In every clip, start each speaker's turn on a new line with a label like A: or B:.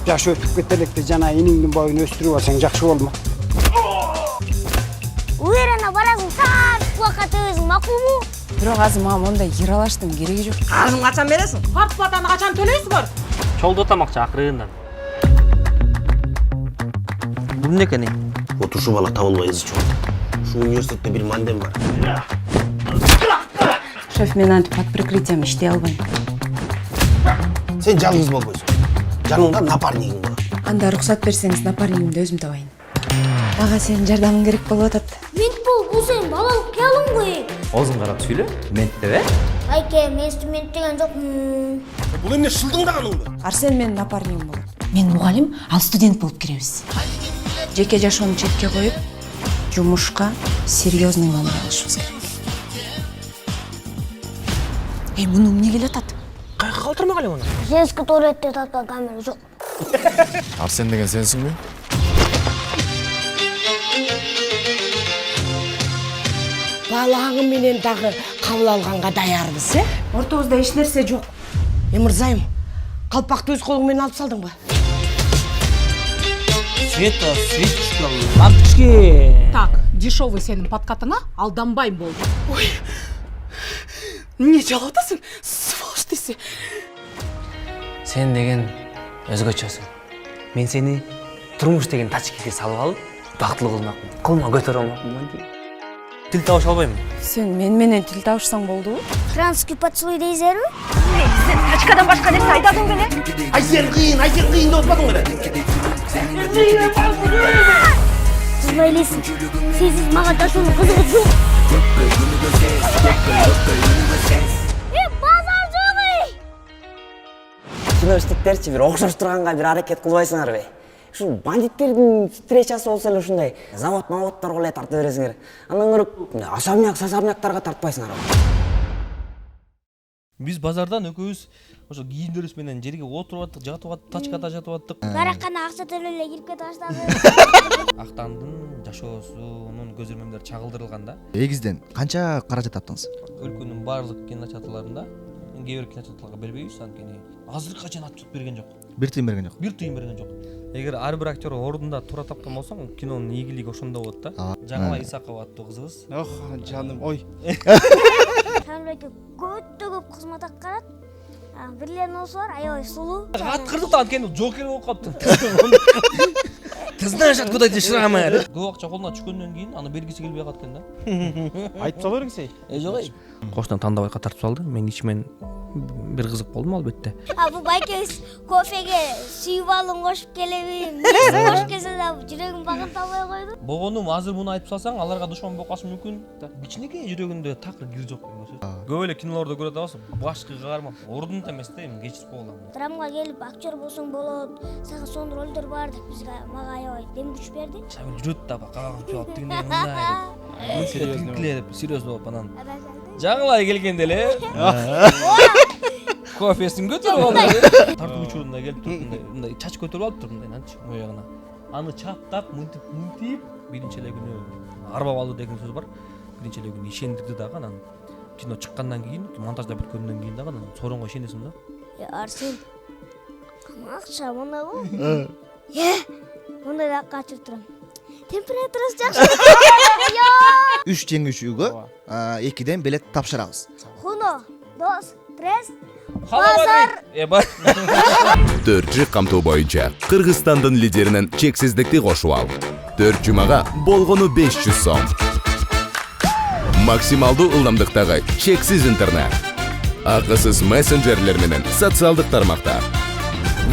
A: Жаш өтүп кетелекте жана иниңдин боюн өстүрүп алсаң жакшы болмок.
B: Уверена барасың, так убакытыбыз макулбу?
C: Бирок азыр мага мондай киралаштын кереги жок.
D: Карызын качан бересиң?
E: Квартплатаны качан төлөйсүңөр?
F: Жолдо тамакчы акырындан. Бул эмне экен?
G: Вот ушу бала табылбай изди чогулду. Ушу университетте бир мандем бар.
C: Шеф, мен антип под прикрытием иштей албайм.
G: Сен жалгыз болбойсуң. Жаныңда напарнигиң бар.
C: Анда уруксат берсеңиз напарнигимди өзүм табайын. Мага сенин жардамың керек болуп атат.
B: Мент бул сенин балалык кыялың го.
F: Оозуң карап сүйлө. Мент деп,
B: Айке, мен студент деген жок.
G: Бул эмне шылдыңдаганыңбы?
C: Арсен менин напарнигим болот. Мен мугалим, ал студент болуп киребиз. Жеке жашоону четке коюп, жумушка серьезный номер алышыбыз керек. Муну эмне келип атат?
D: Кайга калтырмак эле муну?
B: Женский туалетте таткан камера жок.
H: Арсен деген сенсиңби?
D: Балаңы менен дагы кабыл алганга даярбыз,
C: Ортобузда эч нерсе жок.
D: Мырзайым, калпакты өз колуң менен алып салдыңбы?
F: Света, Светочка, лампочки.
E: Так, дешевый сенин подкатыңа алданбайм болду.
D: Ой, эмне жалап атасың? Сволочь десе.
F: Сен деген өзгөчөсүң. Мен сени турмуш деген тачкеге салып алып, бактылуу кылмакмын. Колума көтөрө алмакмын дейм. Тил табыша албайм.
C: Сен мен менен тил табышсаң болдубу?
B: Французский поцелуй дейсиңерби?
D: Тачкадан башка нерсе айтасың беле?
G: Ай сен кыйын деп атпадың беле?
B: Сиз байлайсың. Сенсиз мага жашоонун кызыгы жок. Базар жок.
I: Университеттерчи бир окшош турганга бир аракет кылбайсыңарбы? Ушу бандиттердин встречасы болсо эле ушундай завод-маводторго эле тартып бересиңер. Андан көрө особняктарга тартпайсыңарбы?
F: Биз базардан экөөбүз ошо кийимдерибиз менен жерге отуруп аттык, жатып аттык, тачкада жатып аттык.
B: Баракана акча төлөй эле кирип кете баштады.
F: Актандын жашоосунун көзөрмөмдөрү чагылдырылган да.
H: Эгизден канча каражат таптыңыз?
F: Өлкөнүн баардык кинотеатраларында кээ бир кинотеатрларга бербейбиз, анткени азыркыга чейин отчет берген жок.
H: Бир тыйын берген жок.
F: Бир тыйын берген жок. Эгер ар бир актер ордунда тура тапкан болсоң, кинонун ийгилиги ошондо болот да. Жаңыла Исакова аттуу кызыбыз.
A: Ох, жаным, ой.
B: Шамбеке көтө көп кызмат аткарат. Бирлерин болсо бар, аябай сулуу.
F: Аткырдык да анткени жокер болуп калыптыр. Ты знаешь, откуда эти шрамы? Көп акча колуна түшкөндөн кийин аны бергиси келбей калат экен да.
A: Айтып сала бериңиз.
F: Жок эй. Коштон тандабайга тартып салды. Мен ичимен бир кызык болдум албетте.
B: Бул байкебиз кофеге сүйүп алын кошуп келеби? Эмнеси кош келсе да жүрөгүм багып албай койду.
F: Болгонум азыр муну айтып салсаң, аларга душман болуп калышы мүмкүн. Кичинекей жүрөгүндө такыр кир жок болсо. Көп эле кинолордо көрөт абыз, башкы каарман. Ордунда эмес да, эми кечирип койгулам.
B: Драмага келип актер болсоң болот. Сага сонун ролдор бар деп бизге мага аябай дем күч берди.
F: Шамил жүрөт да кабагын чуап тигиндей мындай. Серьезно. Серьезно болуп анан. Жаңылай келгенде эле кофесин көтөрүп алды. Тартуу учурунда келип туруп мындай чач көтөрүп алып туруп мындайчы моягына. Аны чаптап, мынтип биринчи эле күнү арбап алды деген сөз бар. Биринчи эле күнү ишендирди дагы анан кино чыккандан кийин, монтажда бүткөндөн кийин дагы анан сооронго ишенесиң да.
B: Арсен. Акча мындай го. Мындай да качып турам. Температурасы жакшы.
H: 3 жеңүүчүгө 2ден билет тапшырабыз.
B: Хуно, дос, трес.
F: Базар. Бар.
J: 4 камтоо боюнча Кыргызстандын лидеринен чексиздикти кошуп ал. 4 жумага болгону 500 сом. Максималдуу ылдамдыктагы чексиз интернет. Акысыз мессенджерлер менен социалдык тармактар.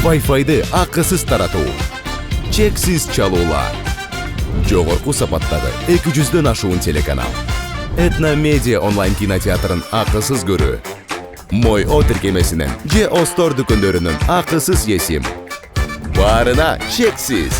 J: Wi-Fi'ды акысыз таратуу. Чексиз чалуулар. Жогорку сапаттагы 200дөн ашуун телеканал. Этно Медиа онлайн кинотеатрын акысыз көрүү. Мой О тиркемесинен же Остор дүкөндөрүнүн акысыз есим. Баарына чексиз.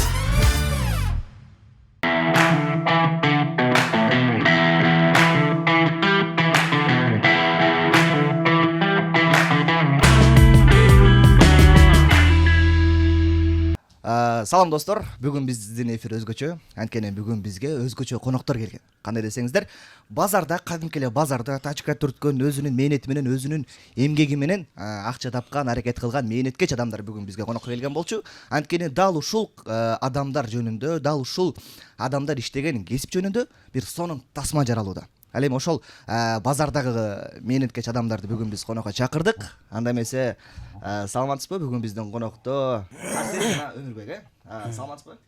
H: Салам достор, бүгүн биздин эфир өзгөчө. Анткени бүгүн бизге өзгөчө коноктор келген. Кандай десеңиздер, базарда кадимки эле базарда тачка түрткөн, өзүнүн мээнети менен, өзүнүн эмгеги менен акча тапкан, аракет кылган мээнеткеч адамдар бүгүн бизге конокко келген болчу. Анткени дал ушул адамдар жөнүндө, дал ушул адамдар иштеген кесип жөнүндө бир сонун тасма жаралууда. Ал эми ошол базардагы мээнеткеч адамдарды бүгүн биз конокко чакырдык. Анда эмесе саламатсызбы? Бүгүн биздин конокто Арсен жана Өмүрбек, саламатсызбы?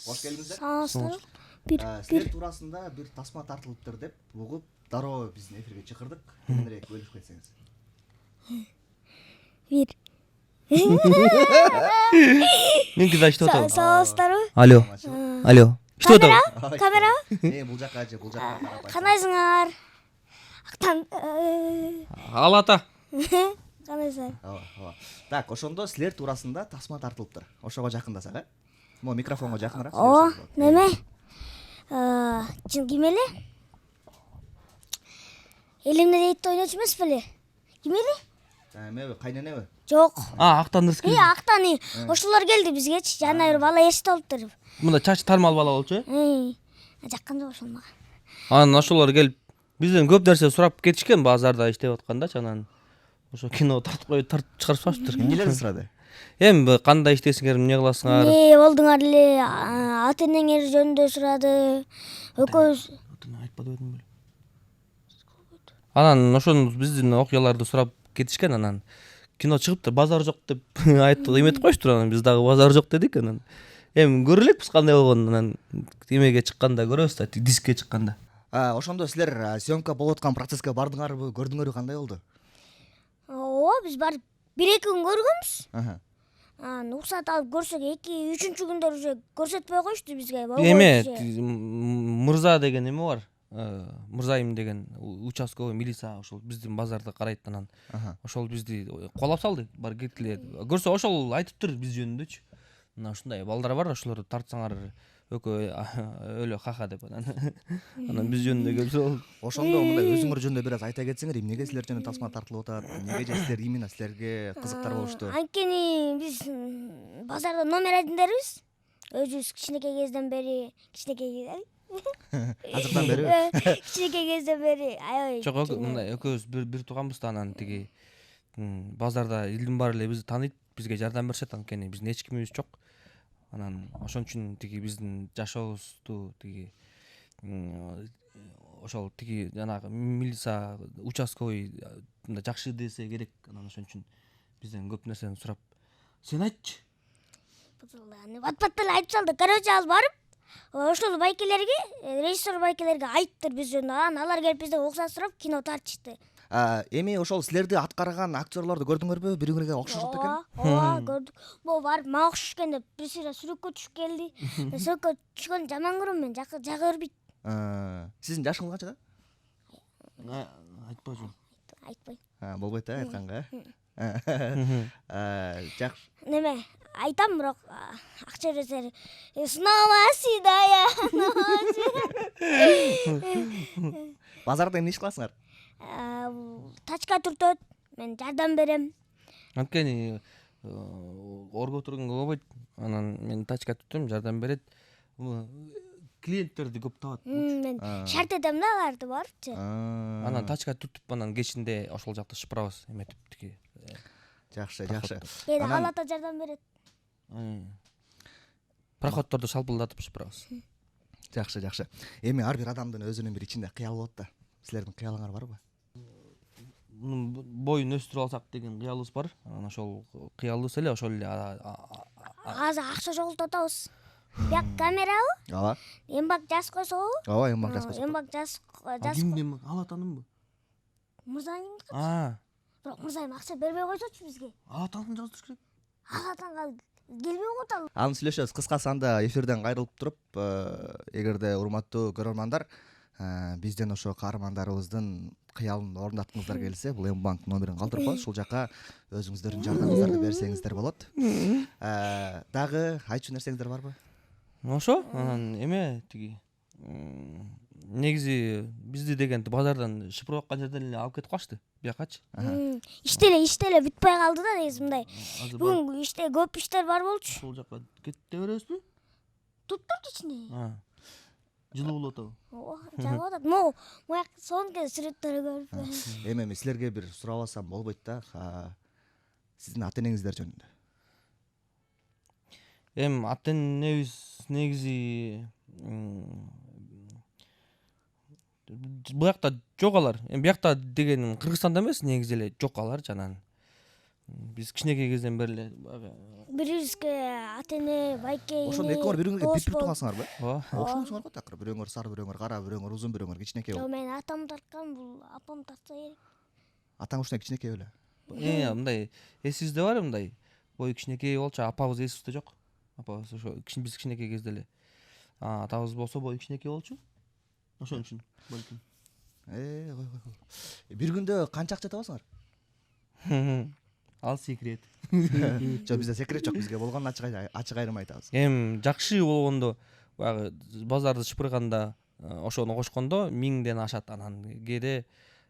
H: Кош келиңиздер.
B: Саламатсызбы?
H: Силер туурасында бир тасма тартылыптыр деп угуп, дароо биздин эфирге чакырдык. Кененирээк бөлүшүп кетсеңиз.
B: Бир.
F: Меники да иштеп атам.
B: Саламатсыздарбы?
F: Алло. Алло. Иштеп атам.
B: Камера?
H: Бул жака карап.
B: Кандайсыңар? Актан.
F: Алата.
B: Кандайсыңар?
H: Ооба. Так, ошондо силер туурасында тасма тартылыптыр. Ошого жакындасак, Мо микрофонго жакыныраак.
B: Ооба, неме? Ким эле? Элимде дейт ойночу эмес беле? Ким эле?
H: Эмеби, кайненеби?
B: Жок.
F: Актандырский.
B: Актаны. Ошолор келди бизгечи. Жана бир бала эсте болуптур.
F: Мында чачы тармал бала болчу,
B: Жаккан жок ошол мага.
F: Анан ошолор келип бизден көп нерсе сурап кетишкен базарда иштеп атканда, анан ошо кино тартып коюп тартып чыгарышпаптыр.
H: Эмнелерди сурады?
F: Эми кандай иштейсиңер, эмне кыласыңар?
B: Эмне болдуңар эле? Ата энеңер жөнүндө сурады. Экөөбүз
F: Айтпады өдүм беле. Анан ошону биздин окуяларды сурап кетишкен, анан кино чыгыптыр, базар жок деп айтып эметип коюштур, анан биз дагы базар жок дедик, анан эми көрө элекпиз кандай болгонун, анан эмеге чыкканда көрөбүз да, дискке чыкканда.
H: Ошондо силер съемка болуп аткан процесске бардыңарбы, көрдүңөрбү, кандай болду?
B: Ооба, биз барып 1-2 күн көргөнбүз. Уруксат алып көрсөк 2-3 күндөр уже көрсөтпөй коюшту бизге.
F: Эме Мырза деген эме бар. Мырзайым деген участковый милиция ошол биздин базарды карайт, анан ошол бизди колап салды. Бар кеткиле. Көрсө ошол айтыптыр биз жөнүндөчү. Мына ушундай балдар бар, ошолорду тартсаңар экөө өлө ха-ха деп анан биз жөнүндө келсе.
H: Ошондо мындай өзүңөр жөнүндө бир аз айта кетсеңер, эмнеге силер жөнүндө тасма тартылып атат? Эмнеге же силер именно силерге кызыктар болушту?
B: Анткени биз базарда номер адимдербиз. Өзүбүз кичинекей кезден бери,
H: Азырдан бери?
B: Кичинекей кезден бери, аябай.
F: Жок, мындай экөөбүз бир тууганбыз да, анан тиги базарда элдин баары эле бизди тааныйт, бизге жардам беришет, анткени биздин эч кимибиз жок. Анан ошон үчүн тиги биздин жашообузду тиги ошол тиги жанагы милиция участковый жакшы десе керек, анан ошон үчүн бизден көп нерсени сурап. Сен айтчы.
B: Бат-бат эле айтып салды. Короче, ал барып, ошол байкелерге, режиссер байкелерге айттыр биз жөнүндө. Анан алар келип бизден уруксат сурап кино тартышты.
H: Эми ошол силерди аткарган актерлорду көрдүңөрбү? Бири-бирине окшошот экен?
B: Ооба, көрдүк. Могу барып мага окшош экен деп бир сыйра сүрөккө түшүп келди. Сүрөккө түшкөн жаман көрөм мен, жакы көрбөйт.
H: Сиздин жашыңыз канчада?
F: Айтпажы.
B: Айтпайм.
H: Болбойт айтканга. Жакшы.
B: Неме, айтам, бирок акча берсеңер, снова седая.
H: Базарда эмне иш кыласыңар?
B: Тачка түртөт, мен жардам берем.
F: Анткени орго турган болбойт. Анан мен тачка түртөм, жардам берет. Клиенттерди көп табат.
B: Мен шарт этем да аларды барыпчы.
F: Анан тачка түртүп, анан кечинде ошол жакта шыпырабыз, эметип тиги.
H: Жакшы.
B: Кээде алата жардам берет.
F: Проходторду шалпылдатып шыпырабыз.
H: Жакшы. Эми ар бир адамдын өзүнүн бир ичинде кыял болот да. Силердин кыялыңар барбы?
F: Боюн өстүрүп алсак деген кыялыбыз бар. Анан ошол кыялыбыз эле ошол эле.
B: Азыр акча жогултатабыз. Бияк камерабы?
H: Ооба.
B: Эмбак жазып койсобу?
H: Ооба, эмбак жазып койсок.
B: Эмбак жазып.
F: Кимдин алатанымбы?
B: Мырзайым. Бирок мырзайым акча бербей койсочу бизге.
F: Алатанын жаздырыш керек.
B: Алатанга келбей коет ал.
H: Аны сүйлөшөбүз. Кыскасы анда эфирден кайрылып туруп, эгерде урматтуу көрөрмандар, бизден ошо каармандарыбыздын кыялын орундаткыңыздар келсе, бул Мбанк номерин калтырып коет. Ушул жака өзүңүздөрдүн жардамыңыздарды берсеңиздер болот. Дагы айтчу нерсеңиздер барбы?
F: Ошо, анан эме тиги негизи бизди деген базардан шыпырып аткан жерден эле алып кетип калышты биякачы.
B: Иштеле бүтпөй калды да негизи мындай.
F: Азыр
B: Бүгүн иште көп иштер бар болчу.
F: ошол жака кете бересизби?
B: Туттурчу ичине.
F: Жылуу болуп атабы?
B: Жагып атат. Мояк сонун сүрөттөрү көрүп.
H: Эми силерге бир сурап алсам болбойт да. Сиздин ата энеңиздер жөнүндө.
F: Ата энебиз негизи буякта жок алар. Буякта дегеним Кыргызстанда эмес, негизи эле жок алар жанагы. Биз кичинекей кезден бери эле
B: Бирибизге ата эне, байке,
H: Ошондо экөөңөр бириңерге бип тургансыңарбы?
F: Ооба.
H: Окшойсуңар го такыр. Бирөөңөр сары, бирөөңөр кара, бирөөңөр узун, бирөөңөр кичинекей
B: Жок,
H: болуп.
B: мен атам тарткан, бул апам тартса керек.
H: Атаң ушундай кичинекей беле?
F: Мындай эсибизде бар мындай. Бою кичинекей болчу, апабыз эсибизде жок. Апабыз ошо биз кичинекей кезде эле. Атабыз болсо бою кичинекей болчу. Ошон үчүн балким.
H: Кой. Бир күндө канча акча табасыңар?
F: Ал секрет.
H: Жок, бизде секрет жок, бизге болгонун ачык айрым айтабыз.
F: Жакшы болгондо баягы базарды шыпырганда ошону кошкондо 1000ден ашат. Анан кээде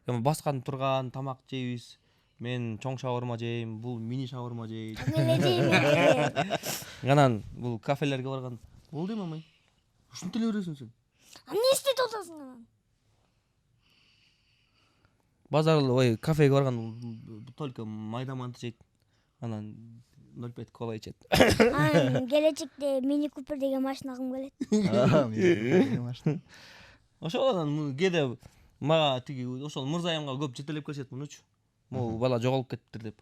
F: баскан турган тамак жейбиз. Мен чоң шаурма жейм, бул мини шаурма жейт. Анан бул кафелерге барган. Болду мамай. Ушинтип эле бересиң сен.
B: Не иштеп атасың анан?
F: Базар кафеге барган только майда манты жейт. Анан 0,5 кола ичет.
B: Келечекте мини купер деген машина алгым келет.
F: Ошол анан кээде мага тиги ошол мырзайымга көп жетелеп келишет мунучу. Могу бала жоголуп кетиптир деп.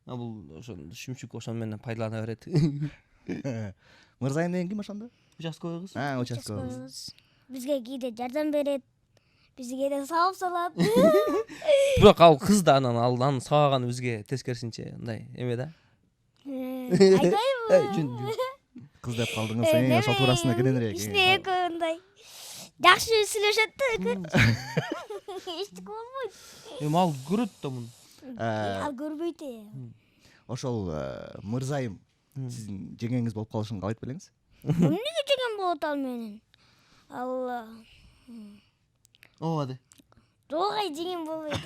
F: Бул ошол шүмшүк ошон менен пайдалана берет.
H: Мырзайым деген ким ошондо?
F: Участковый кыз.
H: Участковый.
B: Бизге кээде жардам берет. Бизге кээде сабап салат.
F: Бирок ал кыз да анан сабаганы бизге тескерисинче мындай эме да.
B: Айтпайбы?
H: Кыз деп калдыңыз, ошол туурасында кененирээк.
B: Иште экөө мындай жакшы сүйлөшөт да экөө. Эчтеке болбойт.
F: Ал көрөт да муну.
B: Ал көрбөйт.
H: Ошол мырзайым сиздин жеңеңиз болуп калышын каалайт белеңиз?
B: Эмнеге жеңем болот ал менен? Ал
F: Ооба де.
B: Догай жеңем болбойт.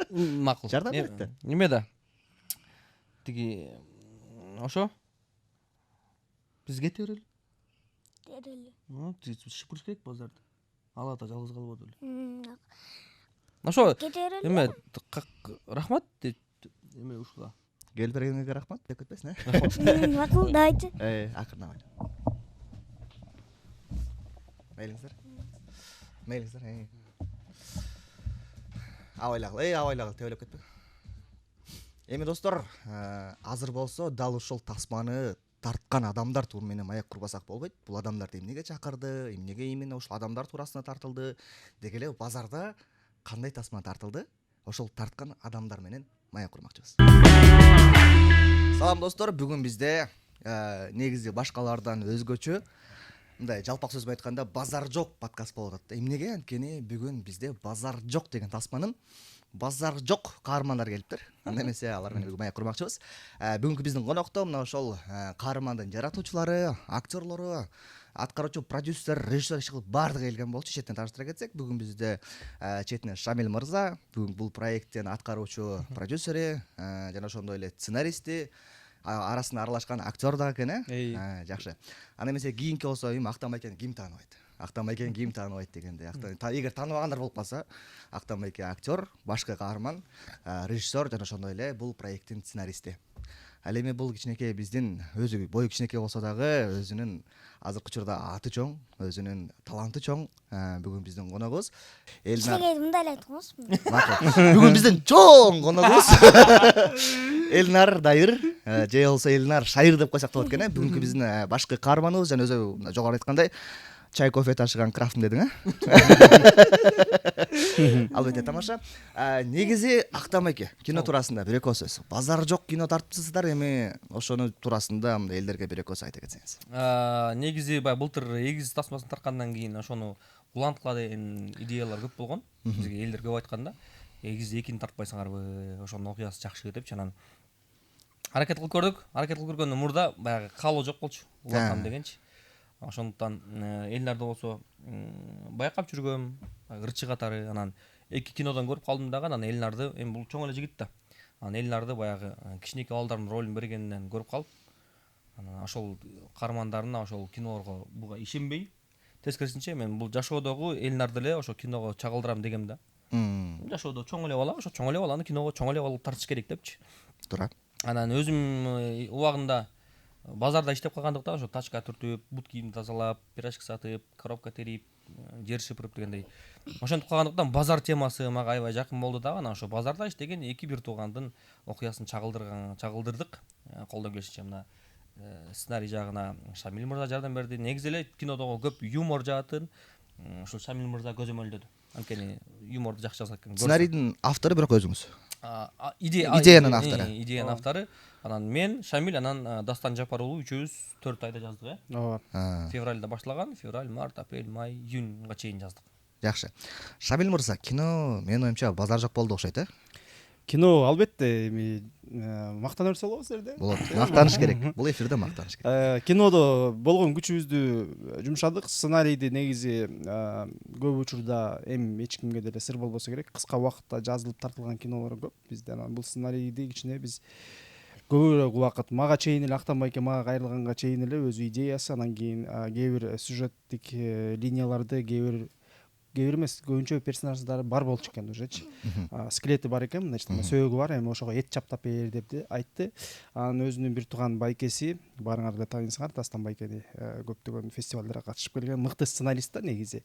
F: Макул.
H: Жардам берет да.
F: Неме да? Тиги ошо биз кете берели. Шыпырыш керек базарды. Ал ата жалгыз калбады эле. Ошо эме рахмат эме ушуга.
H: Келип бергениңерге рахмат деп кетпесин, э?
B: Макул, давайте.
H: Акырын Мейлиңиздер. Абайлагыл, тебелеп кетпе. Эми достор, азыр болсо дал ушул тасманы тарткан адамдар тууру менен маек курбасак болбойт. Бул адамдарды эмнеге чакырды, эмнеге именно ушул адамдар туурасына тартылды, деги эле базарда кандай тасма тартылды, ошол тарткан адамдар менен маек курмакчыбыз. Салам достор, бүгүн бизде негизи башкалардан өзгөчө мындай жалпак сөз менен айтканда базар жок подкаст болуп атат. Эмнеге? Анткени бүгүн бизде базар жок деген тасманын базар жок каармандар келиптир. Анда эмесе алар менен бүгүн маек курмакчыбыз. Бүгүнкү биздин конокто мына ошол каармандын жаратуучулары, актерлору, аткаруучу продюсер, режиссер кылып баардыгы келген болчу. Четтен тааныштыра кетсек, бүгүн бизде четинен Шамил мырза, бүгүн бул проекттин аткаруучу продюсери жана ошондой эле сценаристи, арасында аралашкан актер да экен, жакшы. Анда эмесе кийинки болсо Актан Байкени ким тааныбайт? Актан Байкени ким тааныбайт дегенде, эгер тааныбагандар болуп калса, Актан Байке актер, башкы каарман, режиссер жана ошондой эле бул проекттин сценаристи. Ал эми бул кичинекей биздин өзү бою кичинекей болсо дагы өзүнүн азыркы учурда аты чоң, өзүнүн таланты чоң бүгүн биздин коногубуз.
B: Кичинекей мындай эле айткансызбы?
H: Бүгүн биздин чоң коногубуз Элнар Дайыр, же болсо Элнар Шайыр деп койсок болот экен. Бүгүнкү биздин башкы каарманыбыз жана өзү жогору айткандай чай кофе ташыган крафтым дедиң, Албетте тамаша. Негизи Актан Байке кино туурасында бир экөө сөз. Базар жок кино тартыпсыздар, эми ошону туурасында элдерге бир экөө айта кетсеңиз.
F: Негизи баягы былтыр эгиз тасмасын тарткандан кийин ошону уланткыла деген идеялар көп болгон. Бизге элдер көп айтканда, эгиз экини тартпайсыңарбы, ошонун окуясы жакшы деп анан аракет кылып көрдүк. Аракет кылып көргөндөн мурда баягы каалоо жок болчу. Уланткан дегенчи. Ошондуктан Элнарда болсо байкап жүргөм, ырчы катары. Анан эки кинодон көрүп калдым дагы, анан Элнарды, эми бул чоң эле жигит да. Анан Элнарды баягы кичинекей балдардын ролун бергенинен көрүп калып, анан ошол каармандарына, ошол кинолорго буга ишенбей, тескерисинче мен бул жашоодогу Элнарды эле ошо киного чагылдырам дегем да. Жашоодо чоң эле бала, ошо чоң эле баланы киного чоң эле алып тартыш керек депчи.
H: Туура.
F: Анан өзүм убагында базарда иштеп калгандыктан ошо тачка түртүп, бут кийимди тазалап, пирожки сатып, коробка терип, жер шыпырып дегендей. Ошентип калгандыктан базар темасы мага аябай жакын болду дагы. Анан ошо базарда иштеген эки бир туугандын окуясын чагылдырдык. Колдон келишинче мына сценарий жагына Шамил мырза жардам берди. Негизи эле кинодогу көп юмор жаатын ушул Шамил мырза көзөмөлдөдү. Анткени юморду жакшы жазат экен.
H: Сценарийдин автору бирок өзүңүз.
F: Идеянын автору. Идеянын автору. Анан мен, Шамил, анан Дастан Жапар уулу үчөөбүз 4 айда жаздык,
A: Ооба.
F: Февралда башлаган, февраль, март, апрель, май, июнга чейин жаздык.
H: Жакшы. Шамил мырза, кино менин оюмча базар жок болду окшойт,
A: Кино албетте эми мактана берсе болобу силерде.
H: Болот. Мактаныш керек. Бул эфирде мактаныш керек.
A: Кинодо болгон күчүбүздү жумшадык. Сценарийди негизи көп учурда эми эч кимге деле сыр болбосо керек. Кыска убакытта жазылып тартылган кинолор көп бизде. Анан бул сценарийди кичине биз көбүрөөк убакыт мага чейин эле Актан байке мага кайрылганга чейин эле өзү идеясы, анан кийин кээ бир сюжеттик линияларды кээ бир эмес көбүнчө персонаждары бар болчу экен ужечи. Скелети бар экен, мындайча айтканда сөөгү бар, эми ошого эт чаптап бер деп айтты. Анан өзүнүн бир тууган байкеси, барыңар эле тааныйсыңар, Дастан байкени көптөгөн фестивалдарга катышып келген мыкты сценарист да негизи.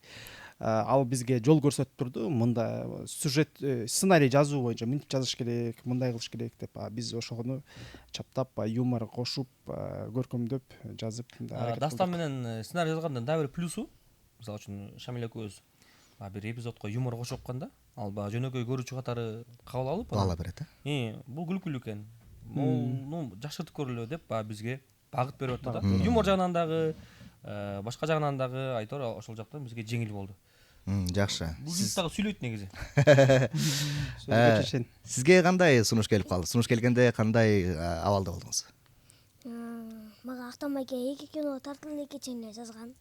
A: Ал бизге жол көрсөтүп турду. Мында сюжет, сценарий жазуу боюнча мынтип жазыш керек, мындай кылыш керек деп. Биз ошону чаптап, юмор кошуп, көркөмдөп жазып аракет кылдык.
F: Дастан менен сценарий жазгандын дагы бир плюсу, мисалы үчүн Шамил экөөбүз бир эпизодко юмор кошуп атканда, ал баягы жөнөкөй көрүүчү катары кабыл алып,
H: Баала берет,
F: бул күлкүлүү экен. Муну жакшыртып көрөлү деп бизге багыт берип атты да. Юмор жагынан дагы, башка жагынан дагы айтор ошол жактан бизге жеңил болду.
H: Жакшы.
F: Бул жигит дагы сүйлөйт негизи.
H: Сизге кандай сунуш келип калды? Сунуш келгенде кандай абалда болдуңуз?
B: Мага Актан байке эки кино тартылды экен эле жазган.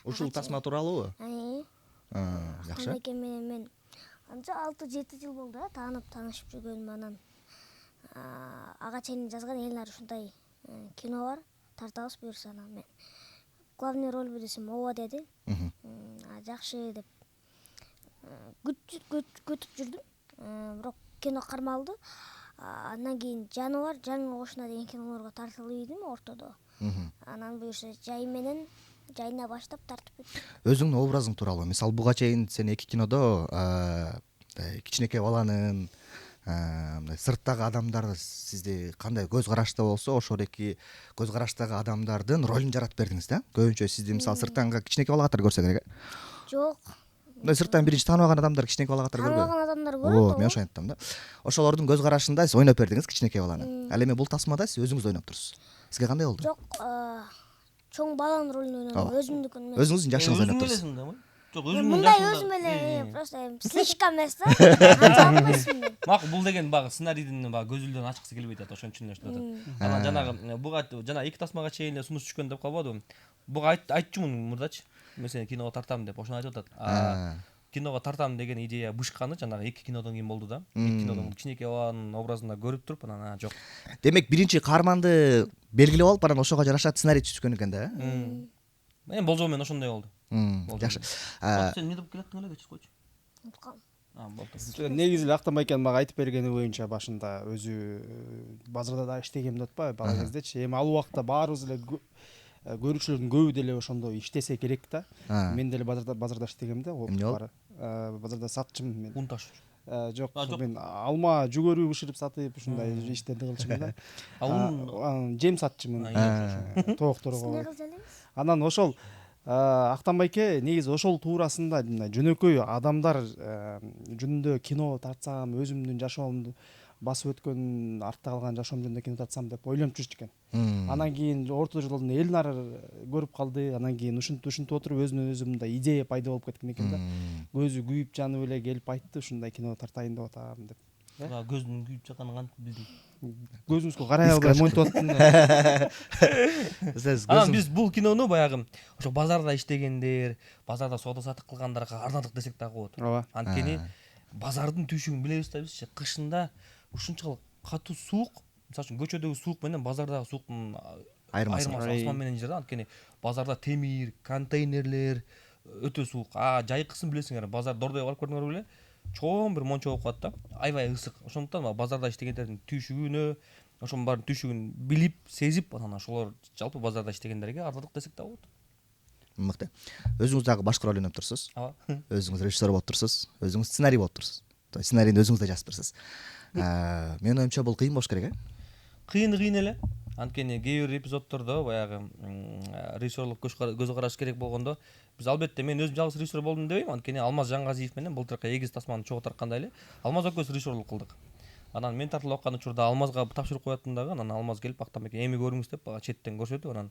H: Ушул тасма тууралуубу?
B: Жакшы. Актан байке менен мен анча 6-7 жыл болду таанышып жүргөнүм. Анан ага чейин жазган Элнар ушундай кино бар, тартабыз буюрса. Анан мен главный роль десем ооба деди. Жакшы деп күтүп жүрдүм. Бирок кино кармалды. Андан кийин жаныбар, жаңы кошуна деген кинолорго тартылып ийдим ортодо. Анан буюрса жайына баштап тартып бүттүм.
H: Өзүңдүн образың тууралуу. Мисалы буга чейин сен эки кинодо кичинекей баланын, сырттагы адамдар сизди кандай көз карашта болсо, ошол эки көз караштагы адамдардын ролун жаратып бердиңиз да. Көбүнчө сизди мисалы сырттан кичинекей бала катары көрсө керек.
B: Жок.
H: Сырттан биринчи тааныбаган адамдар кичинекей бала катары көрбөйбү?
B: Тааныбаган адамдар көрөт.
H: Мен ошо айттым да. Ошолордун көз карашында сиз ойноп бердиңиз кичинекей баланы. Ал эми бул тасмада сиз өзүңүз ойноп турсуз. Сизге кандай болду?
B: Жок, чоң баланын ролун ойнодум, өзүмдүкүн эмес.
H: Өзүңүздүн жашыңызды ойноп турсуз.
F: Жок,
B: мындай өзүм эле просто слишком эмес да. Анча эмесмин.
F: Макул, бул деген багы сценарийдин көзүлдөн ачкысы келбейт атат, ошон үчүн эле атат. Анан жанагы буга жана эки тасмага чейин эле сунуш түшкөн деп калбадыбы? Буга айтчумун мурдачы. Мен сени киного тартам деп, ошону айтып атат. Киного тартам деген идея бышканы жанагы эки кинодон кийин болду да. Эки кинодон кичинекей баланын образында көрүп туруп, анан жок.
H: Демек биринчи каарманды белгилеп алып, анан ошого жараша сценарий түзгөн экен да.
F: Мен болжол менен ошондой болду.
H: Жакшы.
F: Сен эмне деп келаттың эле, кечип койчу.
B: Уткам.
A: Негизи эле Актан байкенин мага айтып бергени боюнча башында өзү базарда да иштегем деп атпайбы бала кездечи. Эми ал убакта баарыбыз эле көрүүчүлөрдүн көбү деле ошондой иштесе керек да. Мен деле базарда иштегем да, опыт бар. Базарда сатчымын мен.
F: Ун таш.
A: Жок, мен алма жүгөрү бышырып сатып ушундай иштерди кылчумун да. Жем сатчымын. Тоокторго. Анан ошол Актан байке негизи ошол туурасында жөнөкөй адамдар жөнүндө кино тартсам, өзүмдүн жашоомду басып өткөн, артта калган жашоом жөнүндө кино тартсам деп ойлонуп жүрчү экен. Анан кийин орто жолдон Элнар көрүп калды. Анан кийин ушинтип отуруп өзүнөн өзү мындай идея пайда болуп кеткен экен да. Көзү күйүп жанып эле келип айтты, ушундай кино тартайын деп атам деп.
F: Көзүнүн күйүп жатканын кантип билдим?
A: көзүңүзгө карай албай монтип атыптын.
F: Анан биз бул кинону баягы ошо базарда иштегендер, базарда соода саттык кылгандарга арнадык десек дагы болот.
A: Ооба.
F: Анткени базардын түйшүгүн билебиз да биз, кышында ушунчалык катуу суук, мисалы үчүн көчөдөгү суук менен базардагы сууктун айырмасы асман менен жер да. Анткени базарда темир, контейнерлер өтө суук. Жайкысын билесиңер, базар Дордойго барып көрдүңөр беле? Чоң бир мончо болуп калат да. Аябай ысык. Ошондуктан базарда иштегендердин түйшүгүнө, ошонун баарын түйшүгүн билип, сезип, анан ошолор жалпы базарда иштегендерге ардык десек да болот.
H: Мыкты. Өзүңүз дагы башкара ойноп турсуз.
F: Ооба.
H: Өзүңүз режиссер болуп турсуз. Өзүңүз сценарий болуп турсуз. Сценарийни өзүңүз да жазып турсуз. Менин оюмча бул кыйын болуш керек, Кыйын
F: эле. Анткени кээ бир эпизоддордо баягы режиссерлук көз караш керек болгондо биз албетте мен өзүм жалгыз режиссер болдум дебейм. Анткени Алмаз Жаңгазиев менен былтыркы Эгиз тасманы чогуу тарткандай эле Алмаз экөөбүз режиссерлук кылдык. Анан мен тартылып аткан учурда Алмазга тапшырып коятын дагы, анан Алмаз келип Актан эке эми көрүңүз деп бага четтен көрсөтүп, анан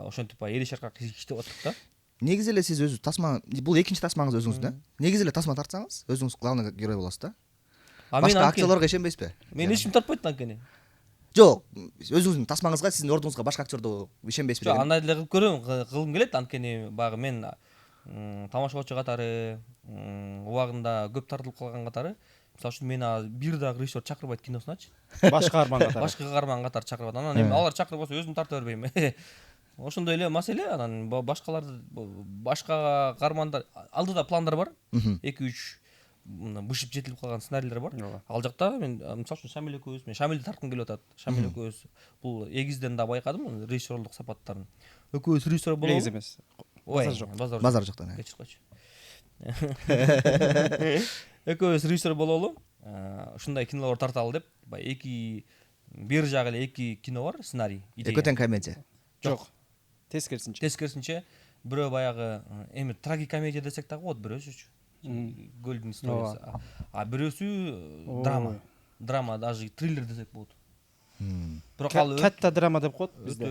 F: ошентип эл шаркак иштеп аттык да.
H: Негизи эле сиз өзү тасма, бул экинчи тасмаңыз өзүңүз да? Негизи эле тасма тартсаңыз, өзүңүз главный герой болосуз да? Башка актерлорго ишенбейсизби?
F: Мен эч ким тартпайт анткени.
H: Жок, өзүңүздүн тасмаңызга, сиздин ордуңузга башка актерду ишенбейсизби?
F: Жок, андай деле кылгым келет, анткени баягы мен тамашачы катары, убагында көп тартылып калган катары, мисалы үчүн мени бир дагы режиссер чакырбайт киносуначы.
A: Башка каарман катары.
F: Башка каарман катары чакырбайт. Анан эми алар чакырбаса өзүм тарта бербейм. Ошондой эле маселе. Анан башкаларды, башка каармандар алдыда пландар бар. 2-3 бышып жетилип калган сценарийлер бар. Ал жакта мен мисалы үчүн Шамил экөөбүз, мен Шамилди тарткым келип атат. Шамил экөөбүз бул Эгизден да байкадым режиссерлук сапаттарын. Экөөбүз режиссер болобу?
A: Эгиз эмес.
F: Базар жок.
H: Базар жоктан.
F: Кечип койчу. Экөөбүз режиссер бололу. Ушундай кинолор тарталы деп, баягы бир жагы эле 2 кино бар, сценарий, идея.
H: Экөө тең комедия.
A: Жок. Тескерисинче.
F: Тескерисинче бирөө баягы эми трагикомедия десек дагы болот бирөөсүчү. Golden Stories. Бирөөсү драма. Драма, даже триллер десек болот. Бирок ал
A: катта драма деп коет бизде.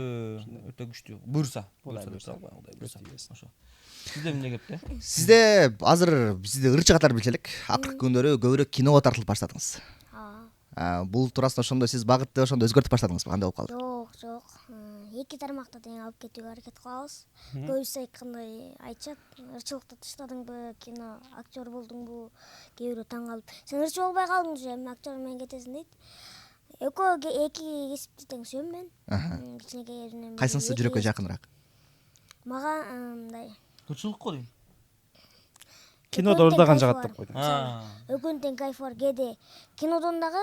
F: Өтө күчтүү. Буйрса деп коет. Ошо. Сизде эмне кепте?
H: Сизде азыр бизде ырчы катары билчелик. Акыркы күндөрү көбүрөөк киного тартылып баштадыңыз. Бул туурасында ошондо сиз багытты ошондо өзгөртүп баштадыңызбы? Кандай болуп калды?
B: Жок. Эки тармакта тең алып кетүүгө аракет кылабыз. Көбүсү айткандай айтышат, ырчылыкты таштадыңбы, кино актер болдуңбу? Кээ бирөө таң калып, сен ырчы болбой калдың же, эми актер менен кетесиң дейт. Экөө эки кесипти тең сүйөм мен. Кичинекей жеринен.
H: Кайсынысы жүрөккө жакыныраак?
B: Мага мындай.
F: Ырчылыкко дейм.
A: Кинодо ырдаган жагат деп койдум.
B: Экөөнүн тең кайфы бар. Кээде кинодон дагы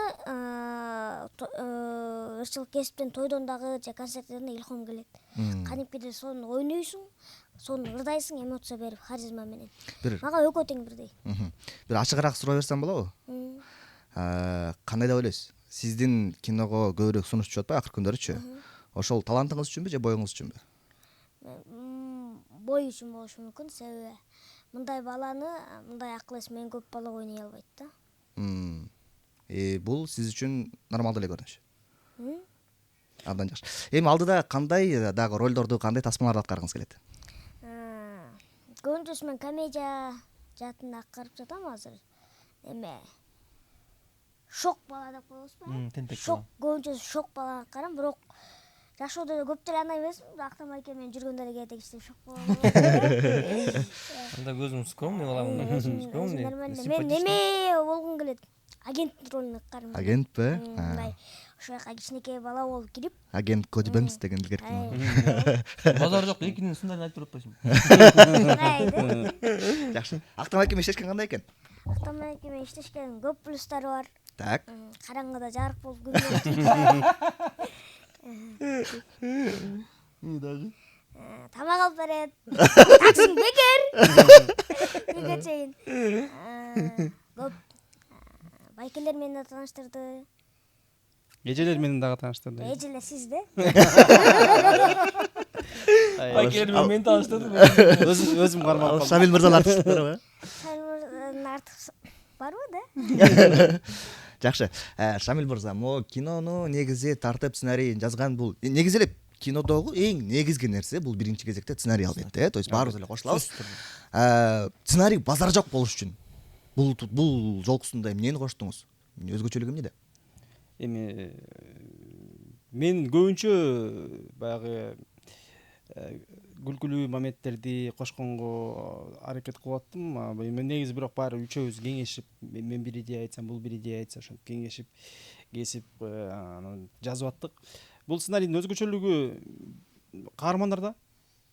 B: ырчылык кесиптен тойдон дагы же концерттерден илхом келет. Кадимкиде сону ойнойсуң, сону ырдайсың, эмоция берип, харизма менен. Мага экөө тең бирдей.
H: Бир ачыгыраак суроо берсем болобу? Кандай деп ойлойсуз? Сиздин киного көбүрөөк сунуш түшүп атпайбы акыркы күндөрүчү? Ошол талантыңыз үчүнбү же боюңуз үчүнбү?
B: Бой үчүн болушу мүмкүн, себеби мындай баланы, мындай акыл эс менен көп бала ойной албайт да.
H: Бул сиз үчүн нормалдуу эле көрүнүш. Абдан жакшы. Эми алдыда кандай дагы ролдорду, кандай тасмаларды аткаргыңыз келет?
B: Көбүнчөсү мен комедия жаатында аткарып жатам азыр. Эме шок бала деп коебузбу? Шок, көбүнчөсү шок баланы аткарам, бирок жашоодо да көп деле андай эмесмин, Актан байке менен жүргөндө кээде кичине шок болом.
F: Анда көзүм скромный балам, скромный.
B: Мен неме болгум келет? Агент ролун аткаргым келет.
H: Агентпи?
B: Мындай ошол жака кичинекей бала болуп кирип.
H: Агент Коди Бенкс деген илгерки.
F: Базар жок, экинин сценарийин айтып атпайсыңбы?
H: Жакшы. Актан байке менен иштешкен кандай экен?
B: Актан байке менен иштешкенин көп плюстары бар.
H: Так.
B: Караңгыда жарык болуп күндөп. Тамак алып берет. Таксиң бекер. Үйгө чейин. Көп байкелер менен тааныштырды.
A: Эжелер менен дагы тааныштырды.
B: Эжелер сизде?
F: Байкелер менен тааныштырды.
A: Өзүм кармап калдым.
H: Шамил мырзанын артисттары.
B: Шамил мырзанын артисы барбы да?
H: Жакшы. Шамил мырза, могу кинону негизи тартып сценарийин жазган бул негизи эле кинодогу эң негизги нерсе бул биринчи кезекте сценарий албетте, то есть баарыбыз эле кошулабыз. Сценарий базар жок болуш үчүн бул жолкусунда эмнени коштуңуз? Өзгөчөлүгү эмнеде?
A: эми мен көбүнчө баягы күлкүлүү моменттерди кошконго аракет кылып аттым. Мен негизи бирок баары үчөөбүз кеңешип, мен бир идея айтсам, бул бир идея айтса, ошентип кеңешип кесип жазып аттык. Бул сценарийдин өзгөчөлүгү каармандарда.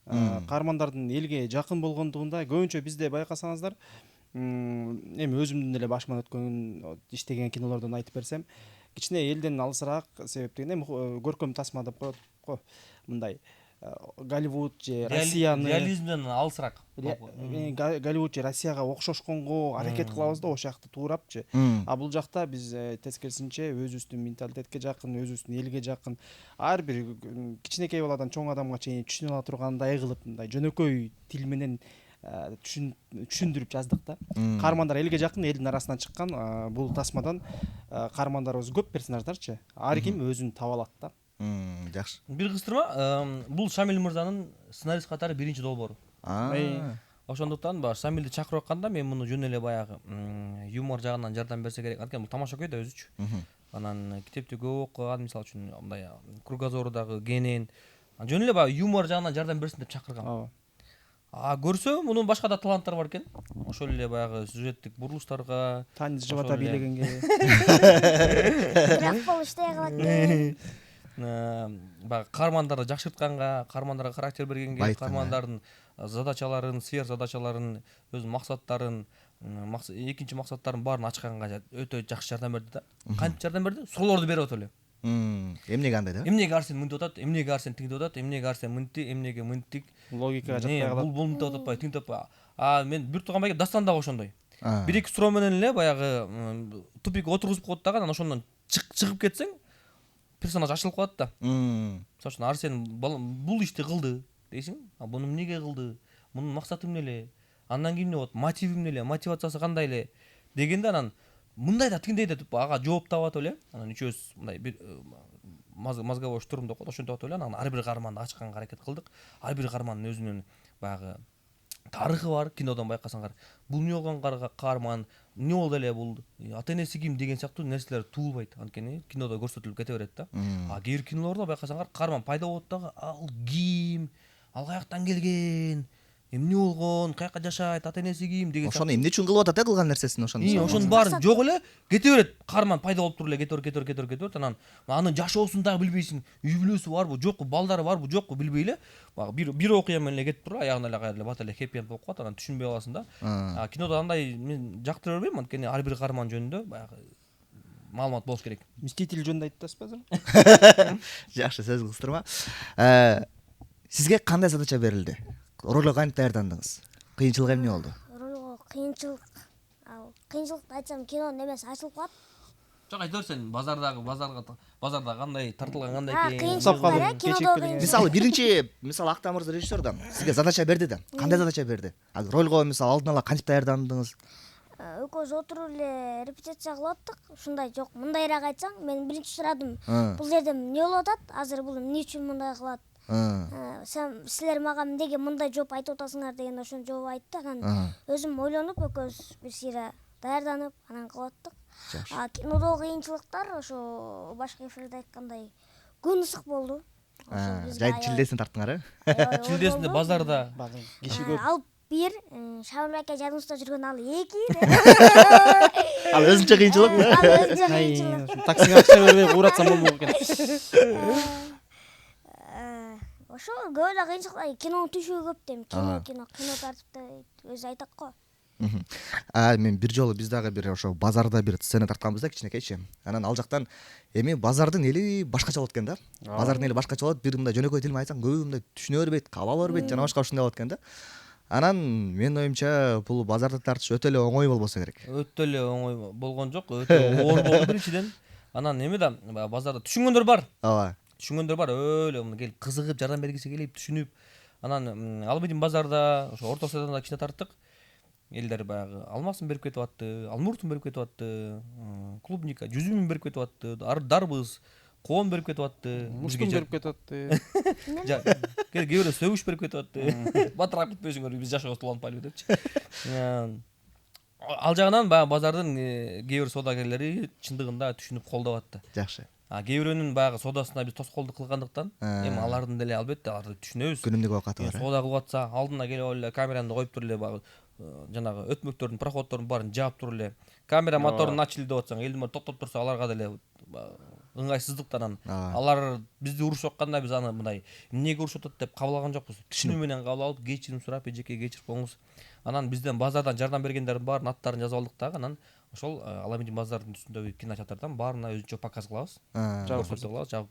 A: Каармандардын элге жакын болгондугунда көбүнчө бизде байкасаңыздар, эми өзүмдүн деле башыман өткөн иштеген кинолордон айтып берсем, кичине элден алысыраак себептен эми көркөм тасма деп коет го, мындай Голливуд же Россияны
F: реализмден алысыраак.
A: Голливуд же Россияга окшошконго аракет кылабыз да, ошол жакты туурапчы. А бул жакта биз тескерисинче өзүбүздүн менталитетке жакын, өзүбүздүн элге жакын, ар бир кичинекей баладан чоң адамга чейин түшүнө ала тургандай кылып, мындай жөнөкөй тил менен түшүндүрүп жаздык да. Каармандар элге жакын, элдин арасынан чыккан. Бул тасмадан каармандарыбыз көп персонаждарчы. Ар ким өзүн таба алат да.
H: Жакшы.
F: Бир кыстырма, бул Шамил мырзанын сценарист катары биринчи долбоору. Ошондуктан баягы Шамилди чакырып атканда мен муну жөн эле баягы юмор жагынан жардам берсе керек. Анткени бул тамаша көй да өзүчү. Анан китепти көп окуган, мисалы үчүн мындай кругозору дагы кенен. Жөн эле баягы юмор жагынан жардам берсин деп чакыргам. Көрсө мунун башка да таланттары бар экен. Ошол эле баягы сюжеттик бурулуштарга,
A: Тани жыбата бийлегенге.
B: Бирок бул иштей калат экен.
F: Баягы каармандарды жакшыртканга, каармандарга характер бергенге, каармандардын задачаларын, сверх задачаларын, өзүнүн максаттарын, экинчи максаттарын баарын ачканга өтө жакшы жардам берди да. Кантип жардам берди? Суроолорду берип атып эле.
H: Эмнеге андай да?
F: Эмнеге Арсен мынтип атат, эмнеге Арсен тигип атат, эмнеге Арсен мынти, эмнеге мынтик.
A: Логикага жатпай калат.
F: Бул мынтип атпайбы, тигинтип атпайбы. Мен бир турган байке Дастан дагы ошондой. Бир-эки суроо менен эле баягы тупик отыргузуп коет дагы, анан ошондон чыгып кетсең, персонаж ачылып калат да. Мисалы үчүн Арсен бул ишти кылды дейсиң, буну эмнеге кылды? Мунун максаты эмне эле? Андан кийин эмне болот? Мотиви эмне эле? Мотивациясы кандай эле? Дегенде анан мындай да тигиндей деп ага жооп таап атып эле, анан үчөөбүз мындай бир мозговой штурм деп коет, ошентип атып эле анан ар бир каарманды ачканга аракет кылдык. Ар бир каармандын өзүнүн баягы тарыхы бар. Кинодон байкасаңар, бул эмне болгон каарман, эмне болду эле бул, ата энеси ким деген сыяктуу нерселер туулбайт. Анткени кинодо көрсөтүлүп кете берет да. Кээ бир кинолордо байкасаңар, каарман пайда болот дагы, ал ким, ал каяктан келген, эмне болгон, каяка жашайт, ата энеси ким деген.
H: Ошону эмне үчүн кылып атат кылган нерсесин ошону.
F: Ошонун баарын жок эле кете берет. Каарман пайда болуп туруп эле кете берет. Анан анын жашоосун дагы билбейсиң. Үй бүлөсү барбы, жокпу, балдары барбы, жокпу билбей эле. Бир окуя менен эле кетип туруп, аягында эле кайра эле бата эле хэппи энд болуп калат. Анан түшүнбөй каласың да. Кинодо андай мен жактыра бербейм, анткени ар бир каарман жөнүндө баягы маалымат болуш керек.
A: Мститель жөнүндө айтасызбы азыр?
H: Жакшы, сөз кыстырма. Сизге кандай задача берилди? Ролго кантип даярдандыңыз? Кыйынчылыгы эмне болду?
B: Ролго кыйынчылыкты айтсам кинонун эмеси ачылып калат.
F: Жок, айта берсең, базарда кандай тартылган кандай
B: экен. Кинодо
H: Мисалы биринчи, мисалы Актамырз режиссер да сизге задача берди да. Кандай задача берди? Азыр ролго мисалы алдын ала кантип даярдандыңыз?
B: Экөөбүз отуруп эле репетиция кылып аттык. Ушундай жок, мындайраак айтсаң, мен биринчи сурадым. Бул жерде эмне болуп атат? Азыр бул эмне үчүн мындай кылат? Силер мага эмнеге мындай жооп айтып атасыңар деген ошон жооп айтты. Анан өзүм ойлонуп, экөөбүз бир сыйра даярданып, анан кылып аттык. Кинодогу кыйынчылыктар ошо башка эфирде айткандай күн ысык болду.
H: Жайдын чилдесин тарттыңар, э?
F: Чилдесинде базарда
A: киши көп.
B: Ал бир, Шамил аке жаныбызда жүргөн ал эки.
H: Ал өзүнчө кыйынчылык.
B: Ал өзүнчө кыйынчылык.
A: Таксиге акча бербей кууратсам болмок экен.
B: Ошо көп эле кыйынчылык, кинонун түшүгү көп дейм. Кино тартипте өзү айтат го.
H: Мен бир жолу биз дагы бир ошо базарда бир сцена тартканбыз да, кичинекейчи. Анан ал жактан эми базардын эли башкача болот экен да. Базардын эли башкача болот, бир мындай жөнөкөй тил менен айтсаң көбү мындай түшүнө бербейт, каба ала бербейт, жана башка ушундай болот экен да. Анан менин оюмча бул базарды тартыш өтө эле оңой болбосо керек.
F: Өтө эле оңой болгон жок, өтө оор болду биринчиден. Анан эме да базарда түшүнгөндөр бар.
H: Ооба.
F: Түшүнгөндөр бар, өлө келип кызыгып жардам бергиси келип түшүнүп. Анан Албидин базарда ошо орто саяданда кичине тарттык. Элдер баягы алмасын берип кетип атты, алмуртун берип кетип атты, клубника, жүзүмүн берип кетип атты, дарбыз, коон берип кетип атты,
A: муштун берип кетип атты.
F: Кээ бирөө сөгүш берип кетип атты. Батырап кетпесиңер, биз жашообуз улантпайлыбы депчи. Ал жагынан баягы базардын кээ бир соодагерлери чындыгында түшүнүп колдоп атты.
H: Жакшы.
F: Кээ бирөөнүн баягы соодасына биз тоскоолдук кылгандыктан эми алардын деле албетте аларды түшүнөбүз.
H: Күнүмдүк оокаты бар.
F: Соода кылып атса, алдына келип эле камераны коюп туруп эле баягы жанагы өтмөктөрдүн, проходдордун баарын жаап туруп эле камера моторун ачылы деп атсаң, элдин баары токтоп турса, аларга деле ыңгайсыздыктан алар бизди урушуп атканда биз аны мындай эмнеге урушуп атат деп кабыл алган жокпуз. Түшүнүү менен кабыл алып, кечирим сурап, эжеке кечирип коюңуз. Анан бизден базардан жардам бергендердин баарынын аттарын жазып алдык дагы. Анан ошол Аламедин базардын үстүндөгү кинотеатрдан баарына өзүнчө показ кылабыз. Жагып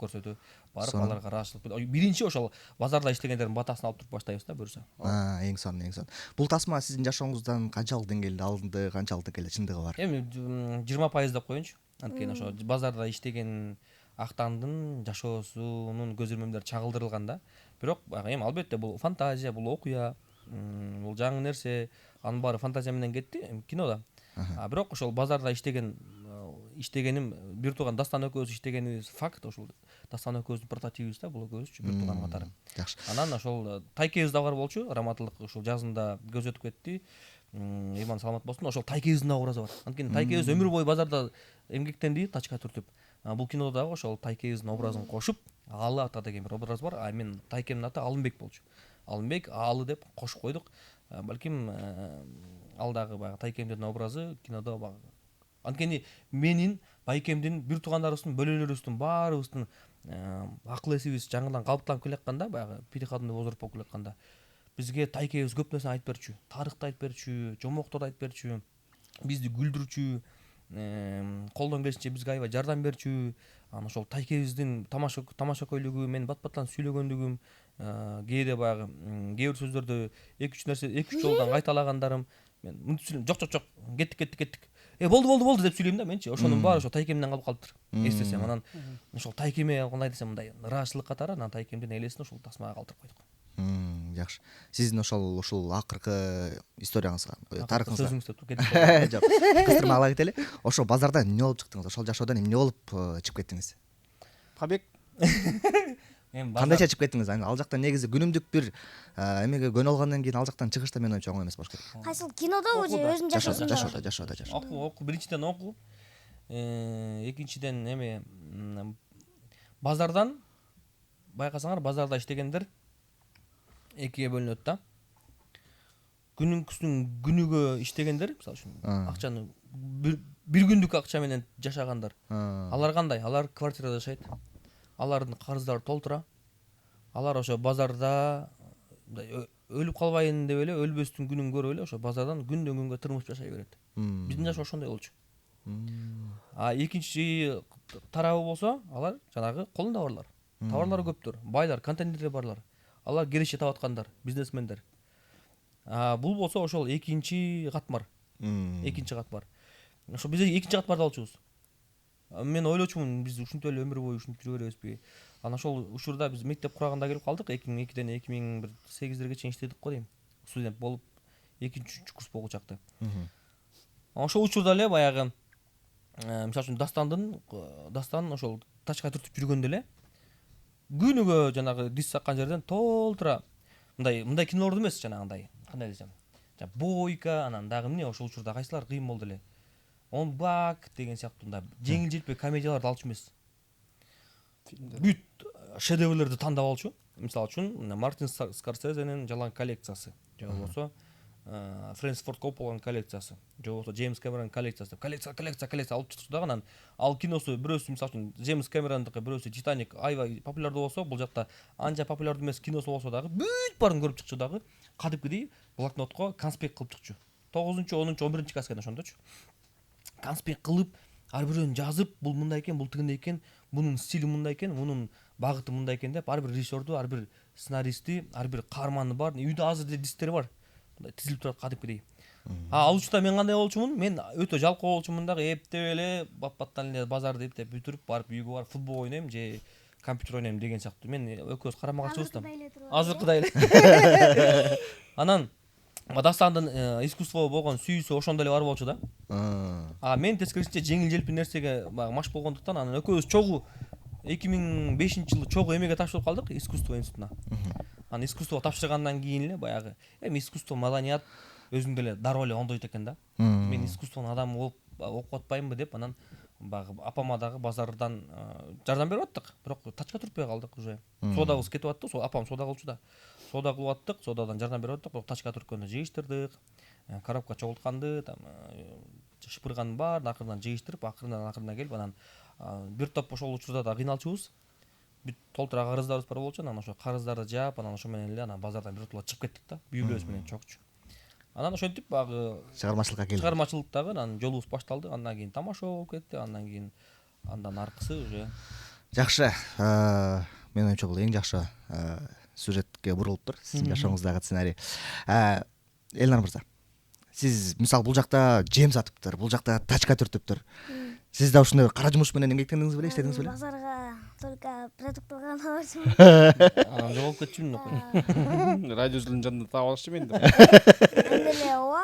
F: көрсөтүү барып аларга ыраазычылык. Биринчи ошол базарда иштегендердин батасын алып туруп баштайбыз да буюрса.
H: Эң сонун, эң сонун. Бул тасма сиздин жашооңуздан канчалык деңгээлде алынды, канчалык деңгээлде чындыгы бар?
F: Эми 20% деп коеюнчу. Анткени ошо базарда иштеген актандын жашоосунун көзөмөлдөрү чагылдырылган да. Бирок эми албетте бул фантазия, бул окуя, бул жаңы нерсе, анын баары фантазия менен кетти кинода. Бирок ошол базарда иштегеним бир тууган Дастан экөөбүз иштегенибиз факт. Ошол Дастан экөөбүздүн прототипибиз да, бул экөөбүзчү бир тууган катары.
H: Жакшы.
F: Анан ошол тайкебиз да бар болчу, раматылык ушул жазында көз өтүп кетти. Иман саламат болсун. Ошол тайкебиздин да образы бар. Анткени тайкебиз өмүр бою базарда эмгектенди, тачка түртүп. Бул кинода дагы ошол тайкебиздин образын кошуп, Алы ата деген бир образ бар. Менин тайкемдин аты Алымбек болчу. Алымбек, Алы деп кошуп койдук. Балким ал дагы баягы тайкемдин образы кинодо баягы. Анткени менин байкемдин бир туугандарыбыздын, бөлөлөрүбүздүн баарыбыздын акыл эсибиз жаңыдан калыптанып келатканда, баягы переходный возраст болуп келатканда бизге тайкебиз көп нерсени айтып берчү. Тарыхты айтып берчү, жомокторду айтып берчү, бизди күлдүрчү, колдон келишинче бизге аябай жардам берчү. Анан ошол тайкебиздин тамашакөйлүгү, менин бат-баттан сүйлөгөндүгүм, кээде баягы кээ бир сөздөрдү 2-3 жолдон кайталагандарым, мен мынтип сүйлөйм, жок, кеттик. Болду деп сүйлөйм да менчи. Ошонун баары ошо тайкемден калып калыптыр. Эстесем, анан ошол тайкеме кандай десем, мындай ыраазычылык катары анан тайкемдин элесин ошол тасмага калтырып койдук.
H: Жакшы. Сиздин ушул акыркы историяңызга, тарыхыңызга
F: сөзүңүздө кетип
H: жок. Кыстырма ала кетели. Ошо базардан эмне болуп чыктыңыз? Ошол жашоодон эмне болуп чыгып кеттиңиз?
A: Побег.
H: Кандайча чыгып кеттиңиз? Ал жакта негизи күнүмдүк бир эмеге көнө алгандан кийин ал жактан чыгыш да менин оюмча оңой эмес болуш керек.
B: Кайсыл кинодобу же өзүнүн жашоосунда?
H: Жашоодо.
F: Оку, биринчиден оку. Экинчиден эме базардан байкасаңар, базарда иштегендер экиге бөлүнөт да. Күнүгө иштегендер, мисалы үчүн, акчаны бир күндүк акча менен жашагандар. Алар кандай? Алар квартирада жашайт. Алардын карыздары толтура. Алар ошо базарда өлүп калбайын деп эле, өлбөстүн күнүн көрүп эле ошо базардан күндөн күнгө тырмышып жашай берет. Биздин жашоо ошондой болчу. Экинчи тарабы болсо, алар жанагы колунда барлар. Товарлары көптөр, байлар, контейнерлер барлар. Алар киреше таап аткандар, бизнесмендер. Бул болсо ошол экинчи катмар. Ошо биз экинчи катмарда болчубуз. Мен ойлочумун, биз ушинтип эле өмүр бою ушинтип жүрө беребизби? Анан ошол учурда биз мектеп кураганда келип калдык. 2002ден 2008-дерге чейин иштедик го дейм. Студент болуп, 2-3 курс болгон чакта. Ошол учурда эле баягы, мисалы үчүн Дастан ошол тачка түртүп жүргөндө эле күнүгө жанагы диз саккан жерден толтура мындай кинолорду эмес, жанагындай, кандай десем, Бойка, анан дагы эмне ошол учурда кайсылар кыйын болду эле. Он бак деген сыяктуу мындай жеңил-желпи комедияларды алчу эмес. Бүт шедеврлерди тандап алчу. Мисалы үчүн Мартин Скорсезенин Жалаң коллекциясы, же болбосо Фрэнсис Форд Копполанын коллекциясы, же болбосо Джеймс Кэмеронун коллекциясы. Коллекция алып чыкты дагы. Анан ал киносу бирөөсү, мисалы үчүн Джеймс Кэмерондуку бирөөсү Титаник аябай популярдуу болсо, бул жакта анча популярдуу эмес киносу болсо дагы бүт баарын көрүп чыкчу дагы. Кадимкидей блокнотко конспект кылып чыкчу. 9-чу, 10-чу, 11-чи класска ошондочу. Конспект кылып, ар бирөөнү жазып, бул мындай экен, бул тигиндей экен, бунун стили мындай экен, мунун багыты мындай экен деп, ар бир режиссерду, ар бир сценаристти, ар бир каарманы бар. Үйдө азыр деле дисктери бар. Мындай тизилип турат кадимкидей. Ал учурда мен кандай болчумун? Мен өтө жалкоо болчумун дагы, эптеп эле бат-баттан эле базарды эптеп бүтүрүп, барып үйгө барып футбол ойнойм же компьютер ойнойм деген сыяктуу. Мен экөөбүз карама каршы да. Азыркыдай эле. Анан Дастандын искусствого болгон сүйүүсү ошондо эле бар болчу да. Мен тескерисинче жеңил-желпи нерсеге маш болгондуктан анан экөөбүз чогуу 2005-жылы чогуу эмеге тапшырып калдык, искусство институтуна. Анан искусство тапшыргандан кийин эле баягы искусство, маданият, өзүм деле дароо эле оңдойт экен да. Мен искусствонун адамы болуп окуп атпаймынбы деп анан баягы апама дагы базардан жардам берип аттык, бирок тачка түртпөй калдык уже. Содабыз кетип аттı, апам сода кылчу да. Сода кылып аттык, содадан жардам берип аттык, бирок тачка түрткөндө жыйыштырдык. Коробка чогултканды, там шыпырганын баарын акырынан жыйыштырып, акырынан келип анан бир топ ошол учурда да кыйналчубуз. Бүт толтура карыздарыбыз бар болчу, анан ошо карыздарды жаап, анан ошо менен эле анан базардан биротоло чыгып кеттик да, бүйүлөбүз менен чокчу. Анан ошентип багы
H: чыгармачылыкка келди.
F: Чыгармачылыктагы анан жолубуз башталды, андан кийин тамаша болуп кетти, андан кийин андан аркысы уже
H: Жакшы. Менин оюмча бул эң жакшы сюжетке бурулуптур сиздин жашооңуздагы сценарий. Элнар мырза, сиз мисалы бул жакта жем сатыптыр, бул жакта тачка түртүптүр. Сиз да ушундай кара жумуш менен эмгектендиңиз беле, иштедиңиз беле?
B: Базарга только продукт алган барчу.
F: анан жоголуп кетчүмүн.
A: Радио жылдын жанында таап алышчу менди.
B: Эми эле ооба.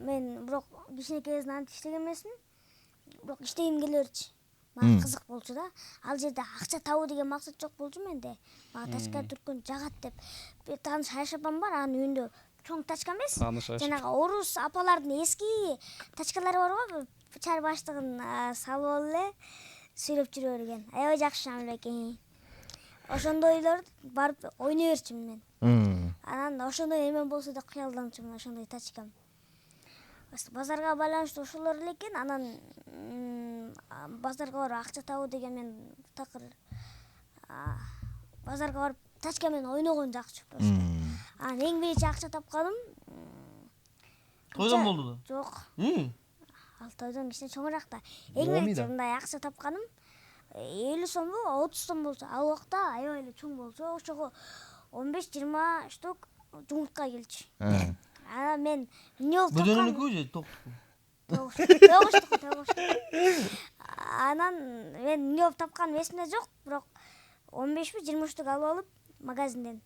B: Мен бирок кичинекей кезинен антип иштеген эмесмин. Бирок иштегим келе берчү. Мага кызык болчу да. Ал жерде акча табуу деген максат жок болчу менде. Мага тачка түрткөн жагат деп. Бир тааныш Айша апам бар, анын үйүндө чоң тачка эмес. Жанагы орус апалардын эски тачкалары бар го, чар баштыгын салып алып эле сүйлөп жүрө берген. Аябай жакшы шамил экен. Ошондойлор барып ойной берчүмүн мен. Анан ошондой эме болсо деп кыялданчумун, ошондой тачкам. Базарга байланыштуу ошолор эле экен. Анан базарга барып акча табуу деген мен такыр базарга барып тачка менен ойногон жакчу. Анан эң биринчи акча тапканым
F: тойдон болду да.
B: Жок. Ал тойдон кичине чоңураак да. Эң биринчи мындай акча тапканым 50 сомбу, 30 сом болчу. Ал убакта аябай эле чоң болчу. Ошого 15-20 штук жумуртка келчү. Анан мен эмне болуп тапкан?
F: Бөдөнүнүкү же токтуку?
B: Тогуштук. Анан мен эмне болуп тапканым эсимде жок, бирок 15-20 штук алып алып магазинден.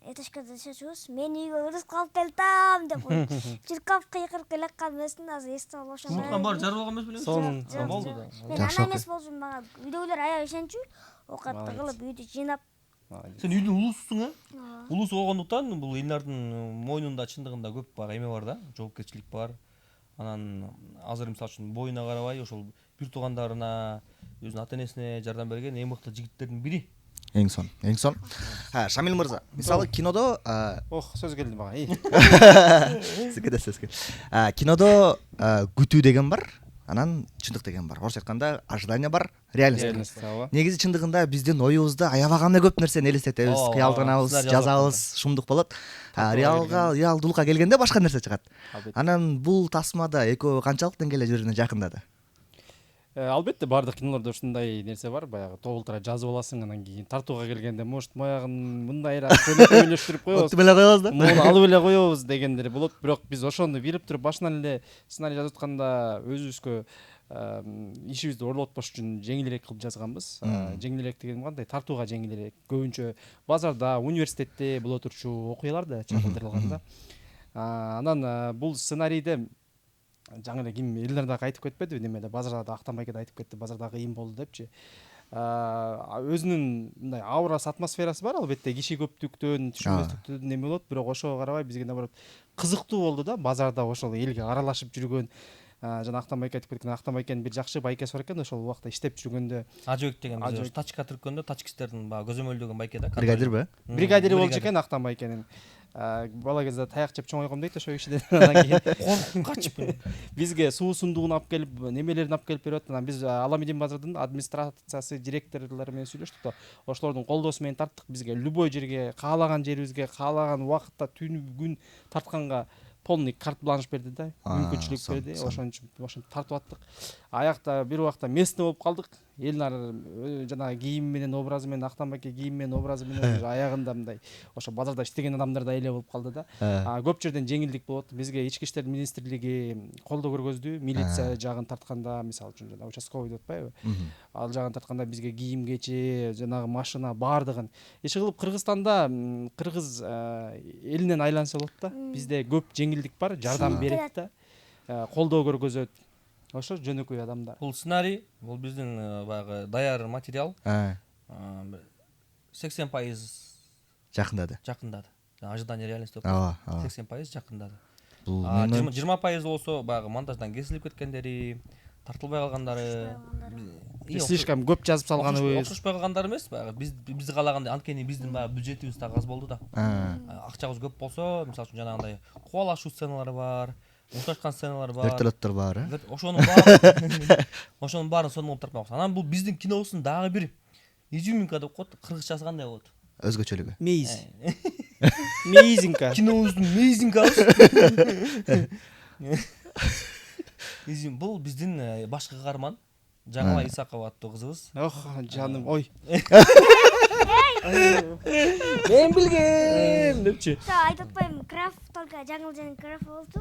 B: Этажкада жашачубуз. Мен үйгө ырыс калып келдим деп коюп, чуркап кыйкырып келаткан эмесмин, азыр эсте алып ошондой.
F: Жумуртканын баары жарып алган эмес белең? Болду да.
B: Мен ана эмес болчумун, мага үйдөгүлөр аябай ишенчү. Окатты кылып үйдү жыйнап.
F: Сен үйдүн улуусуң, улуусу болгондуктан бул Элнардын мойнунда чындыгында көп баг эме бар да, жоопкерчилик бар. Анан азыр мисалы үчүн боюна карабай ошол бир туугандарына, өзүнүн ата-энесине жардам берген эң мыкты жигиттердин бири.
H: Эң сон. Шамил мырза, мисалы кинодо
A: Сөз келди мага.
H: Сизге сөз келди. Кинодо күтүү деген бар, анан чындык деген бар. Орусча айтканда ожидание бар, реальность. Негизи чындыгында биздин оюбузда аябаганда көп нерсени элестетебиз, кыялданабыз, жазабыз, шумдук болот. Реалдуулукка келгенде башка нерсе чыгат. Анан бул тасмада экөө канчалык деңгээлде бири-бирине жакындады?
A: Албетте баардык кинолордо ушундай нерсе бар, баягы тобултура жазып аласың, анан кийин тартууга келгенде может моягын мындайраак көйлөштүрүп коебуз.
H: Отуп эле коебуз да.
A: Муну алып эле коебуз дегендер болот, бирок биз ошону билип туруп башынан эле сценарий жазып атканда өзүбүзгө ишибизди орлотпош үчүн жеңилирээк кылып жазганбыз. Жеңилирээк дегеним кандай? Тартууга жеңилирээк. Көбүнчө базарда, университетте боло турчу окуяларда чагылдырылган да. Анан бул сценарийде жаңы эле ким Элнар дагы айтып кетпедиби, немеде базарда Актанбайке да айтып кетти, базарда кыйын болду депчи. Өзүнүн мындай аурасы, атмосферасы бар, албетте киши көптүктөн, түшүнбөстүктөн неме болот, бирок ошого карабай бизге наоборот кызыктуу болду да, базарда ошол элге аралашып жүргөн. Жана Актанбайке айтып кеткен, Актанбайкенин бир жакшы байкеси бар экен, ошол убакта иштеп жүргөндө
F: Ажыбек деген биз тачка түрткөндө тачкистердин баягы көзөмөлдөгөн байке да.
H: Бригадирби?
A: Бригадири болчу экен Актанбайкенин. Бала кезде таяк жеп чоңойгом дейт ошол кишиден. Анан кийин
F: коркуп качып
A: бизге суу сундугун алып келип, немелерин алып келип берип атты. Анан биз Аламедин базардын администрациясы, директорлору менен сүйлөштүк да. Ошолордун колдоосу менен тарттык, бизге любой жерге, каалаган жерибизге, каалаган убакытта түнү күн тартканга полный карт-бланш берди да, мүмкүнчүлүк берди. Ошентип тартып аттык. Аякта бир убакта местный болуп калдык. Элнар жанагы кийим менен образы менен, Актанбайке кийим менен образы менен аягында мындай ошо базарда иштеген адамдардай эле болуп калды да. Көп жерден жеңилдик болот. Бизге Ички иштер министрлиги колдоо көргөздү. Милиция жагын тартканда, мисалы үчүн жана участковый деп атпайбы? Ал жагын тартканда бизге кийим кечи, жанагы машина баардыгын. Иши кылып Кыргызстанда кыргыз элинен айланса болот да. Бизде көп жеңилдик бар, жардам берет да. Колдоо көргөзөт. Ошо жөнөкөй адамдар.
F: Бул сценарий, бул биздин баягы даяр материал. 80%
H: жакындады.
F: ожидание реальность деп
H: Ооба,
F: 80% жакындады.
H: Бул
F: 20% болсо баягы монтаждан кесилип кеткендери, тартылбай калгандары,
A: слишком көп жазып салганыбыз.
F: окшошпой калгандары эмес, баягы биз каалагандай, анткени биздин баягы бюджетибиз так аз болду да. Акчабыз көп болсо, мисалы үчүн жанагындай кубалашуу сценалары бар, мушташкан сценалар бар.
H: Вертолеттор бар,
F: Ошонун баарын сонун кылып тартмакчы. Анан бул биздин кинобуздун дагы бир изюминка деп коет, кыргызчасы кандай болот?
H: Өзгөчөлүгү.
A: Мейз. Мейзинка.
F: Кинобуздун мейзинкабыз. Бул биздин баш каарман Жаңылай Исакова аттуу кызыбыз.
A: Ох, жаным, ой.
F: Мен билгем депчи.
B: Айтып атпаймынбы, граф только жаңылжанын графы болду.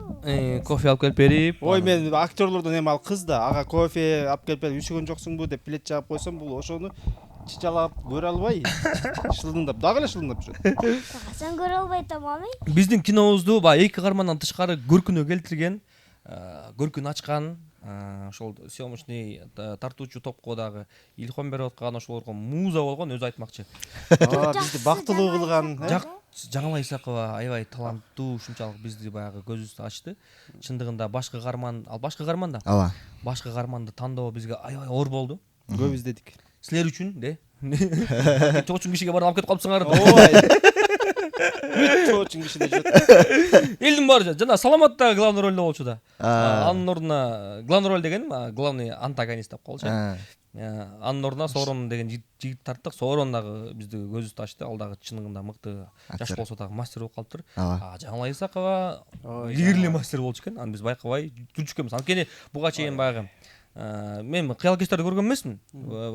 F: Кофе алып келип берип.
A: Ой, мен актерлордон эми ал кыз да, ага кофе алып келип берип, үшөгөн жоксуңбу деп плед жаап койсом, бул ошону чычалап көрө албай, шылдыңдап, дагы эле шылдыңдап жүрөт.
B: Качан көрө албай атам.
F: Биздин кинобузду баягы эки каармандан тышкары көркүнө келтирген, көркүн ачкан, ошол съемочный тартуучу топко дагы илхом берип аткан, ошолорго муза болгон, өзү айтмакчы.
A: Бизди бактылуу кылган.
F: Жаңылай Исакова аябай таланттуу, ушунчалык бизди баягы көзүбүздү ачты. Чындыгында башкы каарман, ал башкы каарман да.
H: Ооба.
F: Башкы каарманды тандоо бизге аябай оор болду.
A: Көп издедик.
F: Силер үчүн, де. Чоочун кишиге барып алып кетип калыпсыңар.
A: Чоочун кишиде жүрөт.
F: Элдин баары жана Саламатта главный ролдо болчу да. Анын ордуна главный роль дегеним главный антагонист деп коелучу. Анын ордуна Соорон деген жигит тарттык. Соорон дагы бизди көзүбүздү ачты. Ал дагы чындыгында мыкты, жаш болсо дагы мастер болуп калыптыр. Жаңылай Исакова илгирле мастер болчу экен. Аны биз байкабай жүрчү экенбиз. Анткени буга чейин баягы мен кыял кечтерди көргөн эмесмин.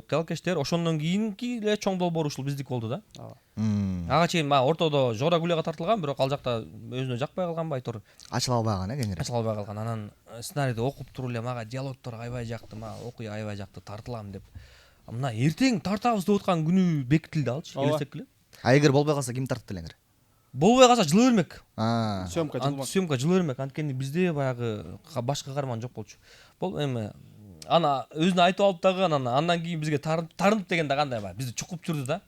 F: Кыял кечтер ошондон кийинки эле чоң долбоор ушул биздики болду да. Ага чейин баягы ортодо Жора Гулияга тартылган, бирок ал жакта өзүнө жакпай калган байтур.
H: Ачыла албаган, кеңири.
F: Ачыла албай калган. Анан сценарийди окуп туруп эле мага диалогтор аябай жакты, мага окуй аябай жакты, тартылам деп. Мына эртең тартабыз деп аткан күнү бекитилди алчы, элестеп эле.
H: А эгер болбой калса ким тартты элеңер?
F: Болбой калса жылы бермек.
A: Съемка
F: жылы бермек. Анткени бизде баягы башка каарман жок болчу. Бул эми ана өзүнө айтып алып дагы андан кийин бизге тарынып деген да кандай баягы бизди чукуп жүрдү да.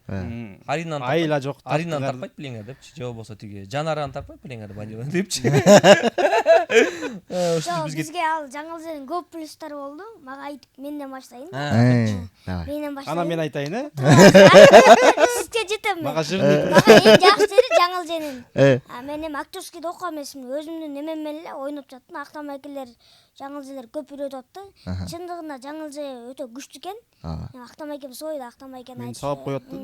A: Айла жок.
F: Аринаны тарпайт билеңер депчи, же болбосо тиги Жанараны тарпайт билеңер депчи.
B: Бизге ал жаңылжанын көп плюстары болду. Мага айтып, менден баштайын. Менден баштайын.
A: Ана мен айтайын, э?
B: Сизге жетем.
A: Мага жырный.
B: Мага эң жакшы жери жаңылжанын. Мен эми актерский окуган эмесмин, өзүмдүн эмем менен эле ойноп жаттым. Актам акелер жаңылжалар көп үйрөтүп атты. Чындыгында жаңылжа өтө күчтүү экен. Актам акем сойду, актам акен айтты.
A: Мен сабап коет да.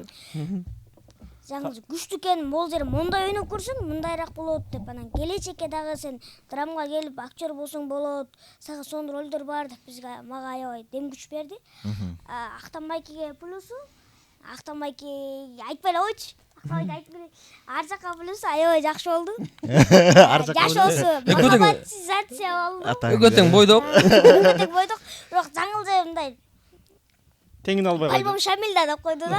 B: Жаңылжа күчтүү экен, могул жери мындай ойноп көрсөң, мындайраак болот деп. Анан келечекке дагы сен драмага келип актер болсоң болот, сага сонун ролдор бар деп бизге мага аябай дем күч берди. Актам акеге плюсу, Актам аке айтпай эле койчу. Ар жака плюсу аябай жакшы болду. Жашоосу махаббатизация болду.
F: Өгөтең бойдок.
B: Бирок жаңылжа мындай
A: теңин албай койду.
B: Альбом Шамилда деп койду да.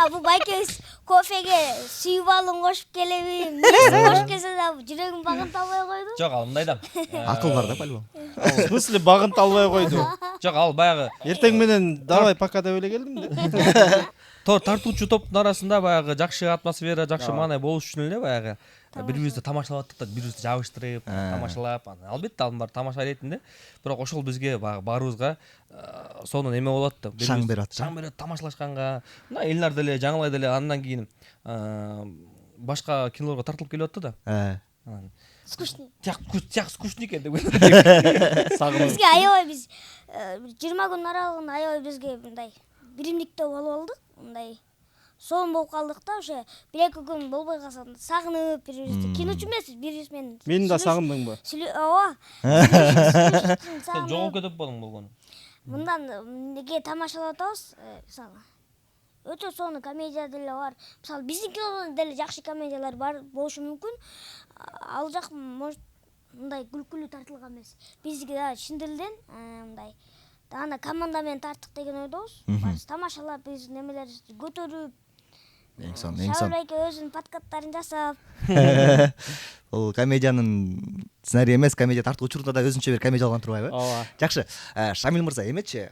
B: Бул байкебиз кофеге сүйүү балын кошуп келеби, несин кошуп келсе да жүрөгүм багынт албай койду.
F: Жок, ал мындай да.
H: Акыл бар да альбом.
A: В смысле багынт албай койду?
F: Жок, ал баягы
A: эртең менен давай пока деп эле келдим да.
F: Тартуучу топтун арасында баягы жакшы атмосфера, жакшы маанай болуш үчүн эле баягы бири-бирибизди тамашалап аттык да, бири-бирибизди жабыштырып, тамашалап, албетте ал баары тамаша иретинде. Бирок ошол бизге баягы баарыбызга сонун эме болот да.
H: Шаң берет.
F: Шаң берет тамашалашканга. Мына Элнар деле, Жаңылай деле андан кийин башка кинолорго тартылып келип атты да.
B: Скучный.
F: Тяк скучный экен деп.
B: Бизге аябай биз 20 күн аралыгында аябай бизге мындай биримдиктөө болуп алдык. Мындай сонун болуп калдык да, ошо 1-2 күн болбой калса сагынып бири-бирибизди. Киночу эмеспиз, бири-бирибиз менен.
A: Мени да сагындыңбы?
B: Ооба.
F: Сен жоголуп кетип болуң болгону.
B: Мындан неге тамашалап атабыз, мисалы. Өтө сонун комедия деле бар. Мисалы биздин кинодон деле жакшы комедиялар бар болушу мүмкүн. Ал жак может мындай күлкүлүү тартылган эмес. Бизге да чын дилден мындай ана команда менен тарттык деген ойдобуз. Барыбыз тамашалап, биз немелерибизди көтөрүп,
H: эң сон.
B: Шабырайке өзүнүн подкасттарын жасап.
H: Ол комедиянын сценарий эмес, комедия тартуу учурунда да өзүнчө бир комедия алган турбайбы?
A: Ооба.
H: Жакшы. Шамил мырза, эмечи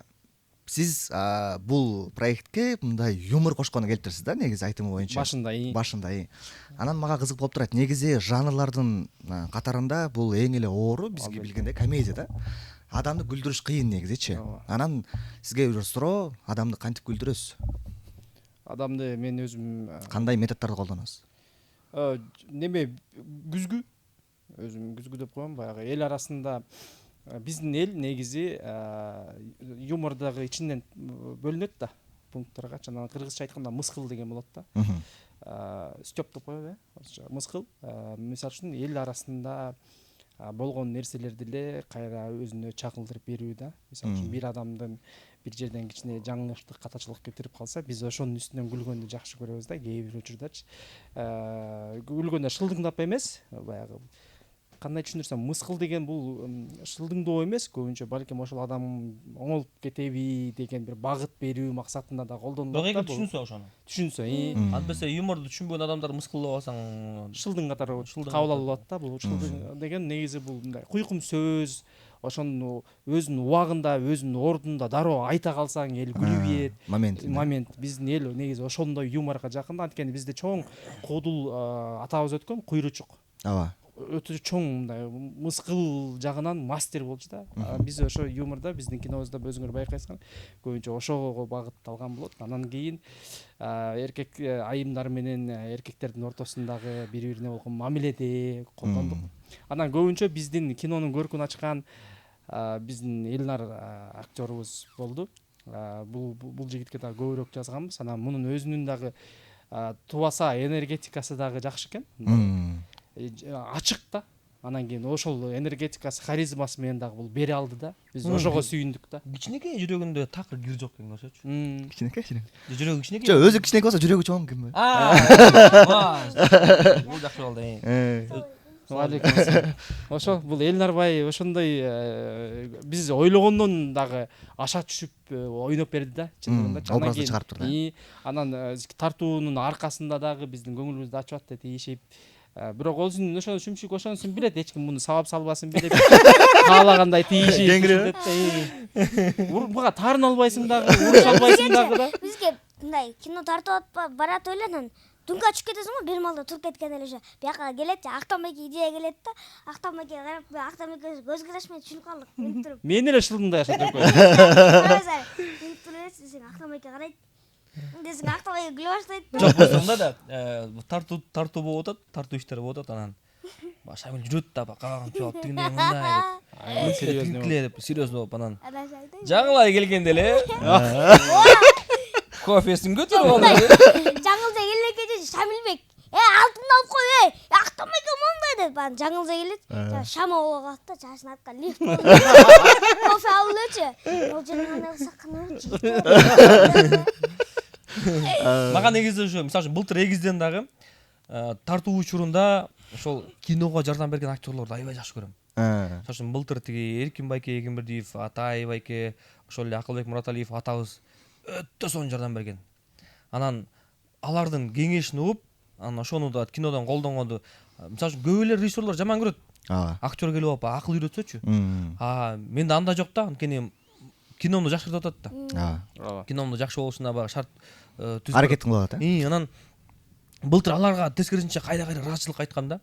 H: сиз бул проектке мындай юмор кошкону келиптирсиз да, негизи айтымы боюнча. Башында. Анан мага кызык болуп турат. Негизи жанрлардын катарында бул эң эле оору бизге билгенде комедия да. Адамды күлдүрүш кыйын негизичи. Анан сизге бир суроо, адамды кантип күлдүрөсүз?
A: Адамды мен өзүм
H: Кандай методдорду колдоносуз?
A: неме күзгү күзгү деп коем, баягы эл арасында биздин эл негизи юмор дагы ичинен бөлүнөт да пункттарга. Жана кыргызча айтканда мыскыл деген болот да. Стёп деп коебу, мыскыл. Мисалы үчүн эл арасында болгон нерселерди эле кайра өзүнө чагылдырып берүү да. Мисалы үчүн бир адамдын бир жерден кичине жаңылыштык, катачылык кетирип калса, биз ошонун үстүнөн күлгөндү жакшы көрөбүз да, кээ бир учурдачы. Күлгөндө шылдыңдап эмес, баягы кандай түшүндүрсөм, мыскыл деген бул шылдыңдоо эмес, көбүнчө балким ошол адам оңолуп кетеби деген бир багыт берүү максатында да колдонулат да.
F: Бирок түшүнсө ошону.
A: Түшүнсө,
F: Антпесе юморду түшүнбөгөн адамдар мыскылдап алсаң
A: шылдың катары кабыл алынат да. Бул шылдың деген негизи бул мындай куйкум сөз, ошону өзүнүн убагында, өзүнүн ордунда дароо айта калсаң эл күлүп ийет. Момент. Биздин эл негизи ошондой юморго жакын. Анткени бизде чоң куудул атабыз өткөн, Куйручук.
H: Ооба.
A: Өтө чоң мындай мыскыл жагынан мастер болчу да. Биз ошо юмордо биздин кинобузда өзүңөр байкайсыңар, көбүнчө ошого багытталган болот. Анан кийин эркек айымдар менен эркектердин ортосундагы бири-бирине болгон мамиледе колдондук. Анан көбүнчө биздин кинонун көркүн ачкан биздин Элнар актерубуз болду. Бул жигитке дагы көбүрөөк жазганбыз. Анан мунун өзүнүн дагы тубаса энергетикасы дагы жакшы экен. Ачык да. Анан кийин ошол энергетикасы, харизмасы менен дагы бул бере алды да. Биз ошого сүйүндүк да.
F: Кичинекей жүрөгүндө такыр кир жок экен көрсөчү.
H: Кичинекей.
F: Жүрөгү кичинекей.
H: Жок, өзү кичинекей болсо жүрөгү чоң ким?
F: Бул жакшы болду.
A: Алейкум ассалам. Ошо бул Элнарбай ошондой биз ойлогондон дагы аша түшүп ойноп берди да, чындыгында.
H: Образды чыгарып турду.
A: Анан тартуунун аркасында дагы биздин көңүлүбүздү ачып атты тийишип. Бирок өзүнүн ошо шүмшүк ошонусун билет, эч ким муну сабап салбасын билет. Каалагандай тийишип. Буга таарына албайсың дагы, уруша албайсың дагы да.
B: Бизге мындай кино тартып барат эле, анан дүңкө ачып кетесиң го, бир малда туруп кеткен эле ошо. Бияка келет, Актамбайке идея келет да, Актамбайке карап, Актамбайке көз карашмай түшүнүп калдык. Минтип туруп.
A: Мен эле шылдыңдай ашат экөй.
B: Минтип туруп десең, Актамбайке карайт. Десең, Актамбайке күлө баштайт.
F: Жок, болсоңда да тартуу болуп атат, тартуу иштери болуп атат, анан Шамил жүрөт да, кабагын чуап тигиндей мындай деп, серьезно болуп анан жаңылай келгенде эле кофесин көтөрүп алды.
B: Жаңылжа келгенде Шамилбек, алтын алып кой, Актамбайке мондай деп, жаңылжа келет. Шама боло калат да, жашын аткан лифт. Кофе алып элчи. Ол жерден андай сакканы
F: Мага негизи ошо, мисалы үчүн былтыр эгизден дагы тартуу учурунда ошол киного жардам берген актерлорду аябай жакшы көрөм. Мисалы үчүн былтыр тиги Эркин байке, Эгембердиев, Атай байке, ошол эле Акылбек Мураталиев атабыз өтө сонун жардам берген. Анан алардын кеңешин угуп, анан ошону да кинодон колдонгонду, мисалы үчүн көп эле режиссерлор жаман көрөт. Актер келип алып акыл үйрөтсөчү. Менде андай жок да, анткени киномду жакшыртып атат да. Киномду жакшы болушуна багы шарт
H: аракетин кылып атат.
F: Анан былтыр аларга тескерисинче кайда-кайда ыраазычылык айткам да.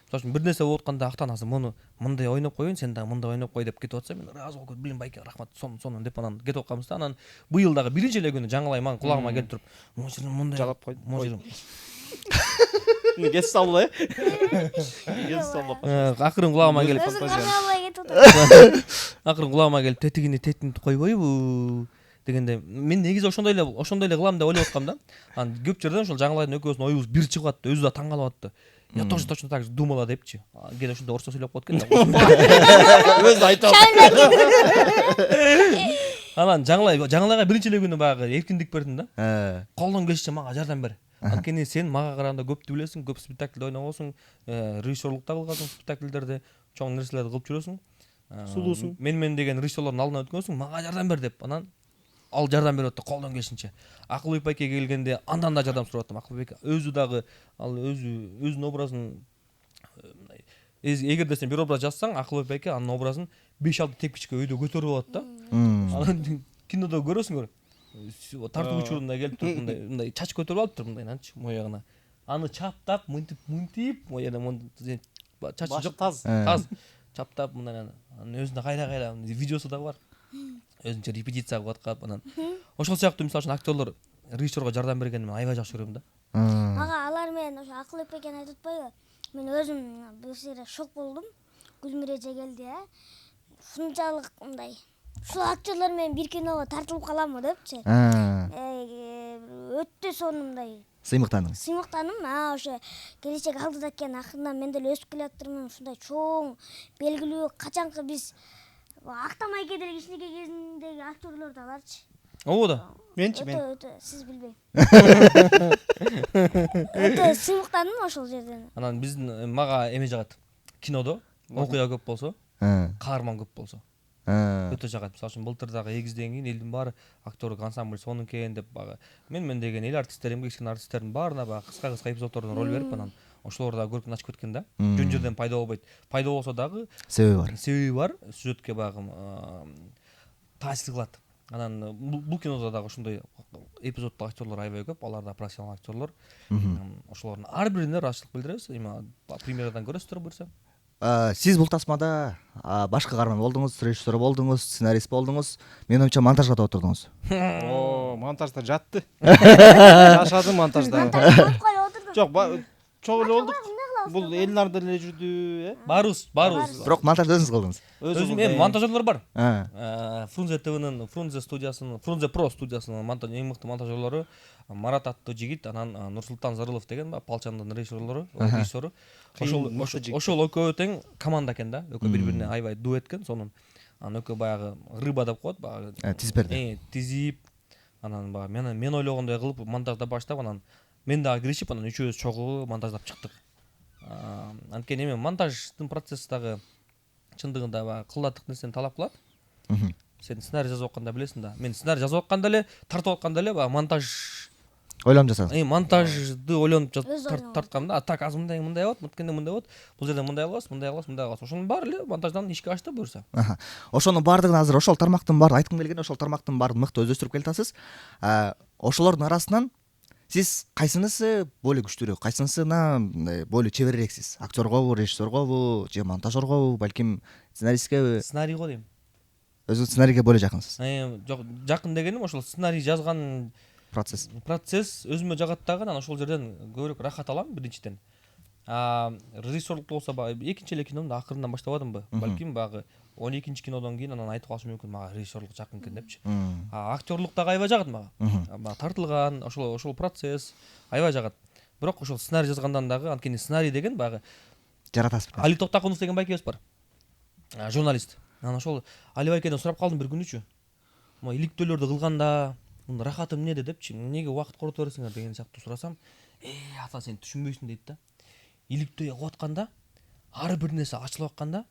F: Мисалы үчүн бир нерсе болуп атканда Актан муну мындай ойноп койгон, сен дагы мындай ойноп кой деп кетип атса, мен ыраазы болуп кетип, билем байке, рахмат, сонун деп анан кетип атканбыз да. Анан быйыл дагы биринчи эле күнү жаңылай мага кулагыма келип туруп, "Мындай мындай
A: жалап койду."
F: Кесип салды,
A: Кесип салды.
F: Акырын кулагыма келип, тетигини койбойбу дегенде, мен негизи ошондой эле кылам деп ойлоп аткам да. Анан көп жерден ошол жаңылайдын экөөбүздүн оюбуз бир чыгып атты, өзү да таң калып атты. Я тоже точно так же думала депчи. Кээде ошондо орусча сүйлөп коет экен да.
A: Өзү айтып.
F: Анан жаңылайга биринчи эле күнү баягы эркиндик бердим да. Колдон келишинче мага жардам бер. Анткени сен мага караганда көптү билесиң, көп спектакльде ойногонсуң, режиссерлук да кылгансың, спектакльдерде чоң нерселерди кылып жүрөсүң.
A: Сулуусуң.
F: Мен деген режиссерлордун алдынан өткөнсүң, мага жардам бер деп. Анан ал жардам берип атты колдон келишинче. Акылбек байке келгенде андан да жардам сурап аттым. Акылбек өзү дагы ал өзүнүн образын, эгерде сен бир образ жазсаң, Акылбек байке анын образын 5-6 тепкичке өйдө көтөрүп алат да. Анан кинодо көрөсүңөр. Тартуу учурунда келип туруп мындай чач көтөрүп алыптыр мындайнанчы моягына. Аны чаптап, мынтип, моягына чачы жок, таз чаптап мындай анан өзүнө кайра видеосу да бар. Өзүнчө репетиция кылып аткап анан ошол сыяктуу мисалы үчүн актерлор режиссерго жардам бергенди мен аябай жакшы көрөм да.
B: Мага алар менен ошо акыл эп экенин айтып атпайбы? Мен өзүм бир сыйра шок болдум. Гүлмир эже келди, ушунчалык мындай ушул актерлор менен бир киного тартылып каламбы депчи. Өтө сонундай сыймыктаным. Ошо келечек алдыда экен, акырынан мен деле өсүп келатырмын. Ушундай чоң, белгилүү качанкы биз Актам айке деле кичинекей кезиндеги актерлор да аларчы.
F: Ооба да.
A: Менчи
B: Өтө сиз билбейм. Өтө сыймыктаным ошол жерден.
F: Анан биздин мага эме жагат. Кинодо окуя көп болсо, каарман көп болсо. Өтө жагат. Мисалы үчүн былтыр дагы эгизден кийин элдин баары актердук ансамбль сонун экен деп багы. Мен деген эл артисттерим, кичине артисттердин баарына багы кыска эпизоддордон роль берип анан ошолор дагы көркүн ачып кеткен да. Жөн жерден пайда болбойт. Пайда болсо дагы себеби бар. Сюжетке багы таасир кылат. Анан бул кинодо дагы ошондой эпизоддук актерлор аябай көп. Алар да профессионал актерлор. Ошолордун ар бирине ыраазычылык билдиребиз. Эми премьерадан көрөсүздөр буюрса.
H: Сиз бул тасмада башкы каарман болдуңуз, режиссер болдуңуз, сценарист болдуңуз. Менин оюмча монтажга да отурдуңуз.
A: Монтажда жатты. Жашады монтажда. Жок, чогуу эле болдук. Бул Элнар деле жүрдү,
F: Баарыбыз.
H: Бирок монтажды өзүңүз кылдыңыз.
F: Өзүм монтажерлор бар. Фрунзе ТВнын, Фрунзе студиясынын, Фрунзе Про студиясынын эң мыкты монтажерлору Марат аттуу жигит, анан Нурсултан Зарылов деген Палчандын режиссеру. Ошол экөө тең команда экен да. Экөө бири-бирине аябай дуэт экен, сонун. Анан экөө баягы рыба деп коет, баягы
H: тизип берди.
F: Тизип, анан баягы мен ойлогондой кылып монтажда баштап, анан мен дагы киришип, анан үчөөбүз чогуу монтаждап чыктык. Анткени эми монтаждын процесси дагы чындыгында баягы кылдаттык нерсени талап кылат. Сен сценарий жазып атканда билесиң да. Мен сценарий жазып атканда эле, тартып атканда эле баягы монтаж
H: ойлонуп жасадым.
F: Монтажды ойлонуп тарткам да. Так азыр мындай болот, мынткенде мындай болот. Бул жерде мындай кыласыз. Ошонун баары эле монтаждан ишке ашты буюрса.
H: Ошонун баардыгын азыр ошол тармактын баарын айткым келген, ошол тармактын баарын мыкты өздөштүрүп келатасыз. Ошолордун арасынан сиз кайсынысы более күчтүүрөөк, кайсынысына более чеберерексиз? Актергобу, режиссергобу, же монтажергобу, балким сценаристкеби?
F: Сценарийго дейм.
H: Өзү сценарийге более жакынсыз.
F: Жок, жакын дегеним ошол сценарий жазган процесс өзүмө жагат дагы, анан ошол жерден көбүрөөк рахат алам биринчиден. Режиссерлук болсо экинчи эле киномду акырындан баштабадымбы? Балким багы 12-чи кинодон кийин анан айтып калышым мүмкүн, мага режиссерлук жакын экен депчи. Актерлук дагы аябай жагат мага. Тартылган, ошол процесс аябай жагат. Бирок ошол сценарий жазгандан дагы, анткени сценарий деген багы
H: жаратасыз.
F: Али Токтакунов деген байкебиз бар. Журналист. Анан ошол Али байкеден сурап калдым бир күнүчү. Мо иликтөөлөрдү кылганда мунун рахаты эмнеде депчи, эмнеге убакыт корото бересиңер деген сыяктуу сурасам, ата сен түшүнбөйсүң дейт да. Иликтөө кылып атканда, ар бир нерсе ачылып атканда,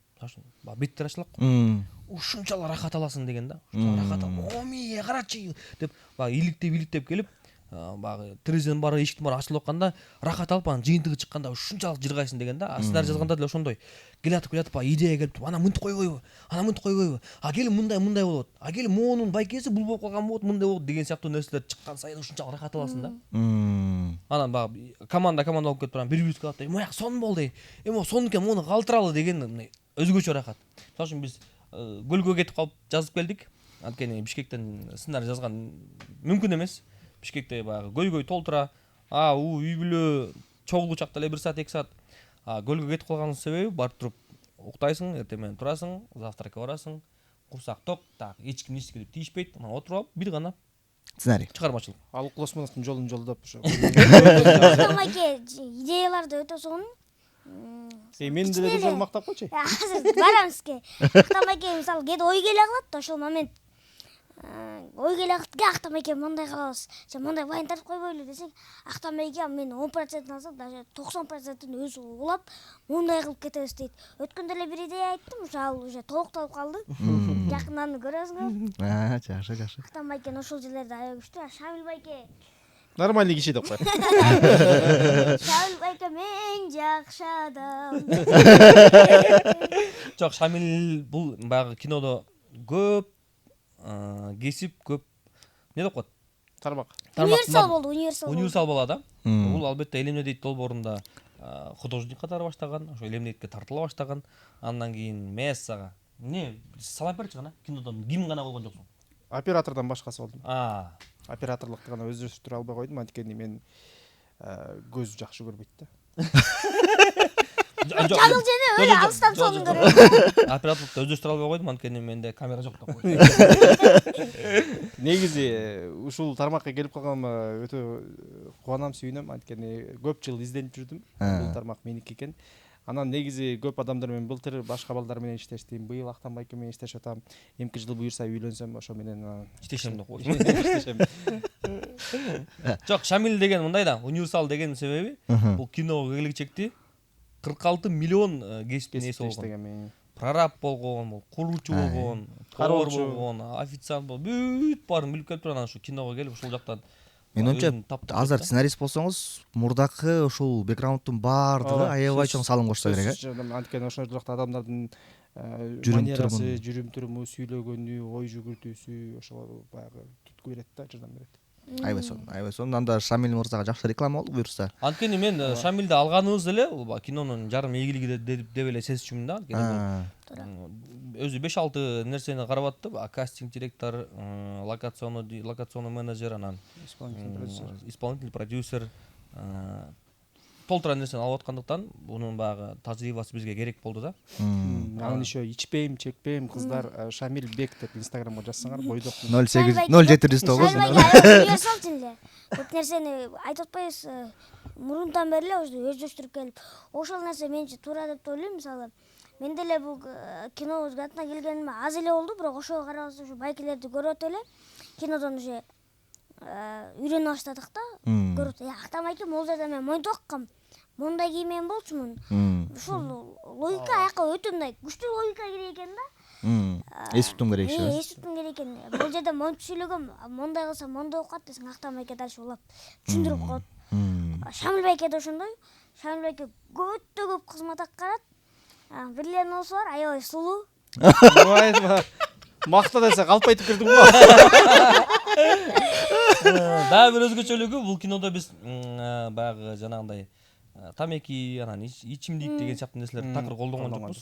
F: беттер ачылат го. Ушунчалык рахат аласың деген да. Рахат омие карачы деп иликтеп келип, багы терезенин баары, эшиктин баары ачылып атканда, рахат алып анан жыйынтыгы чыкканда ушунчалык жыргайсың деген да. Сценарий жазганда деле ошондой. Келатып идея келип, ана мынтип койбойбу? Ана мынтип койбойбу? Келин мындай болот. Келин моонун байкеси бул болуп калган болот, мындай болот деген сыяктуу нерселер чыккан сайын ушунчалык рахат аласың да. Анан багы команда болуп кетип турган бири-бирибизге калат, мояк сонун болду. Эмо сонун экен, муну калтыралы деген өзгөчө рахат. Мисалы үчүн биз көлгө кетип калып жазып келдик. Анткени Бишкектен сценарий жазган мүмкүн эмес. Бишкекте баягы көйгөй толтура, үй бүлө чогулгучакта эле 1 саат 2 саат көлгө кетип калганын себеби барып туруп уктайсың, эртең менен турасың, завтракка барасың, курсак ток, так эч ким эчтеке деп тийишпейт, анан отуруп алып бир гана сценарий, чыгармачылык.
A: Ал Уклосмоновдун жолун жолдоп ошо.
B: Актамайке идеяларды өтө сонун.
A: Мен деле бир жол мактап койчу.
B: Азыр барамызке. Актамайке мисалы кээде ой келе калат, ошол момент ой келе калат, Актамайке мындай кылабыз, же мындай вайн тартып койбойлу десең, Актамайке мен 10% алсам, даже 90%-ын өзү улап, мындай кылып кетебиз дейт. Өткөндө эле бир идея айттым, ал уже толукталып калды. Жакындан көрөсүңөр.
H: Жакшы.
B: Актамайке ошол жерлерде аябай күчтүү. Шамил байке
A: нормальный киши деп кой.
B: Шамил байке мен жакшы адам.
F: Жок, Шамил бул баягы кинодо көп кесип көп не деп коет
A: тармак
B: универсал
F: болот. Бул албетте элемне дейт долбоорунда художник катары баштаган, ошо элемне дейтке тартыла баштаган. Андан кийин мессага эмне салап берчи гана кинодон ким гана болгон жоксуң?
A: Оператордон башкасы болдум.
F: Операторлукту
A: гана өздөштүрө албай койдум, анткени мен көз жакшы көрбөйт да.
B: Жаңыл жене өлө алыстан сонун көрөм.
F: Операторлукту өздөштүрө албай койдум, анткени менде камера жок да койдум.
A: Негизи ушул тармакка келип калганыма өтө кубанам, сүйүнөм, анткени көп жыл изденип жүрдүм. Бул тармак меники экен. Анан негизи көп адамдар менен былтыр башка балдар менен иштештим. Быйыл Актанбайке менен иштешип атам. Эмки жыл буюрса үйлөнсөм, ошо менен
F: иштешем деп койдум. Жок, Шамил деген мындай да, универсал деген себеби бул киного келечекти 46 миллион кесиптин ээси болгон. Прораб болгон, куруучу болгон, повар болгон, официант болгон, бүт баарын билип келиптир. Анан ушу киного келип ушул жактан
H: Менимче азыр сценарист болсоңуз, мурдакы ушул бэкграундтун баардыгы аябай чоң салым кошсо керек,
A: Анткени ошол жакта адамдардын манерасы, жүрүм-туруму, сүйлөгөнү, ой жүгүртүүсү ошо баягы түткү берет да, жардам берет.
H: Айбай сонун. Анда Шамил мырзага жакшы реклама болду буюрса.
F: Анткени мен Шамилди алганыбыз эле кинонун жарым ийгилиги деп эле сезчүмүн да. Өзү 5-6 нерсени карап атты. Кастинг директор, локационный менеджер, анан исполнительный продюсер, толтура нерсени алып аткандыктан бунун баягы тажрыйбасы бизге керек болду да.
A: Анан еще ичпейм, чекпейм кыздар Шамил Бек деп инстаграмга жазсаңар, бойдок
H: 0709.
B: Универсал эле. Көп нерсени айтып атпайбыз. Мурунтан бери эле өздөштүрүп келип, ошол нерсе менчи туура деп ойлойм. Мисалы, мен деле бул кино gatына келгениме аз эле болду, бирок ошого карабастан ушу байкелерди көрүп эле кинодон уже үйрөнө баштадык да. Көрүп, Актанбайке могул жерде мен монтоп аккам. Мондай киймен болчумун. Ушул логика аякка өтө мындай күчтүү логика керек экен да.
H: Эс тутум керек иши.
B: Эс тутум керек экен. Бул жерде монтуп сүйлөгөм, мондай кылсам мондай болуп калат десең, Актанбайке дальше улап түшүндүрүп коет. Шамил байке да ошондой. Шамил байке өтө көп кызмат аткарат. Бир эле нерсе бар, аябай сулуу.
A: Макта десе калп айтып кирдиң го.
F: Дагы бир өзгөчөлүгү бул кинодо биз баягы жанагындай тамеки, анан ичимдик деген сыяктуу нерселерди такыр колдонгон жокпуз.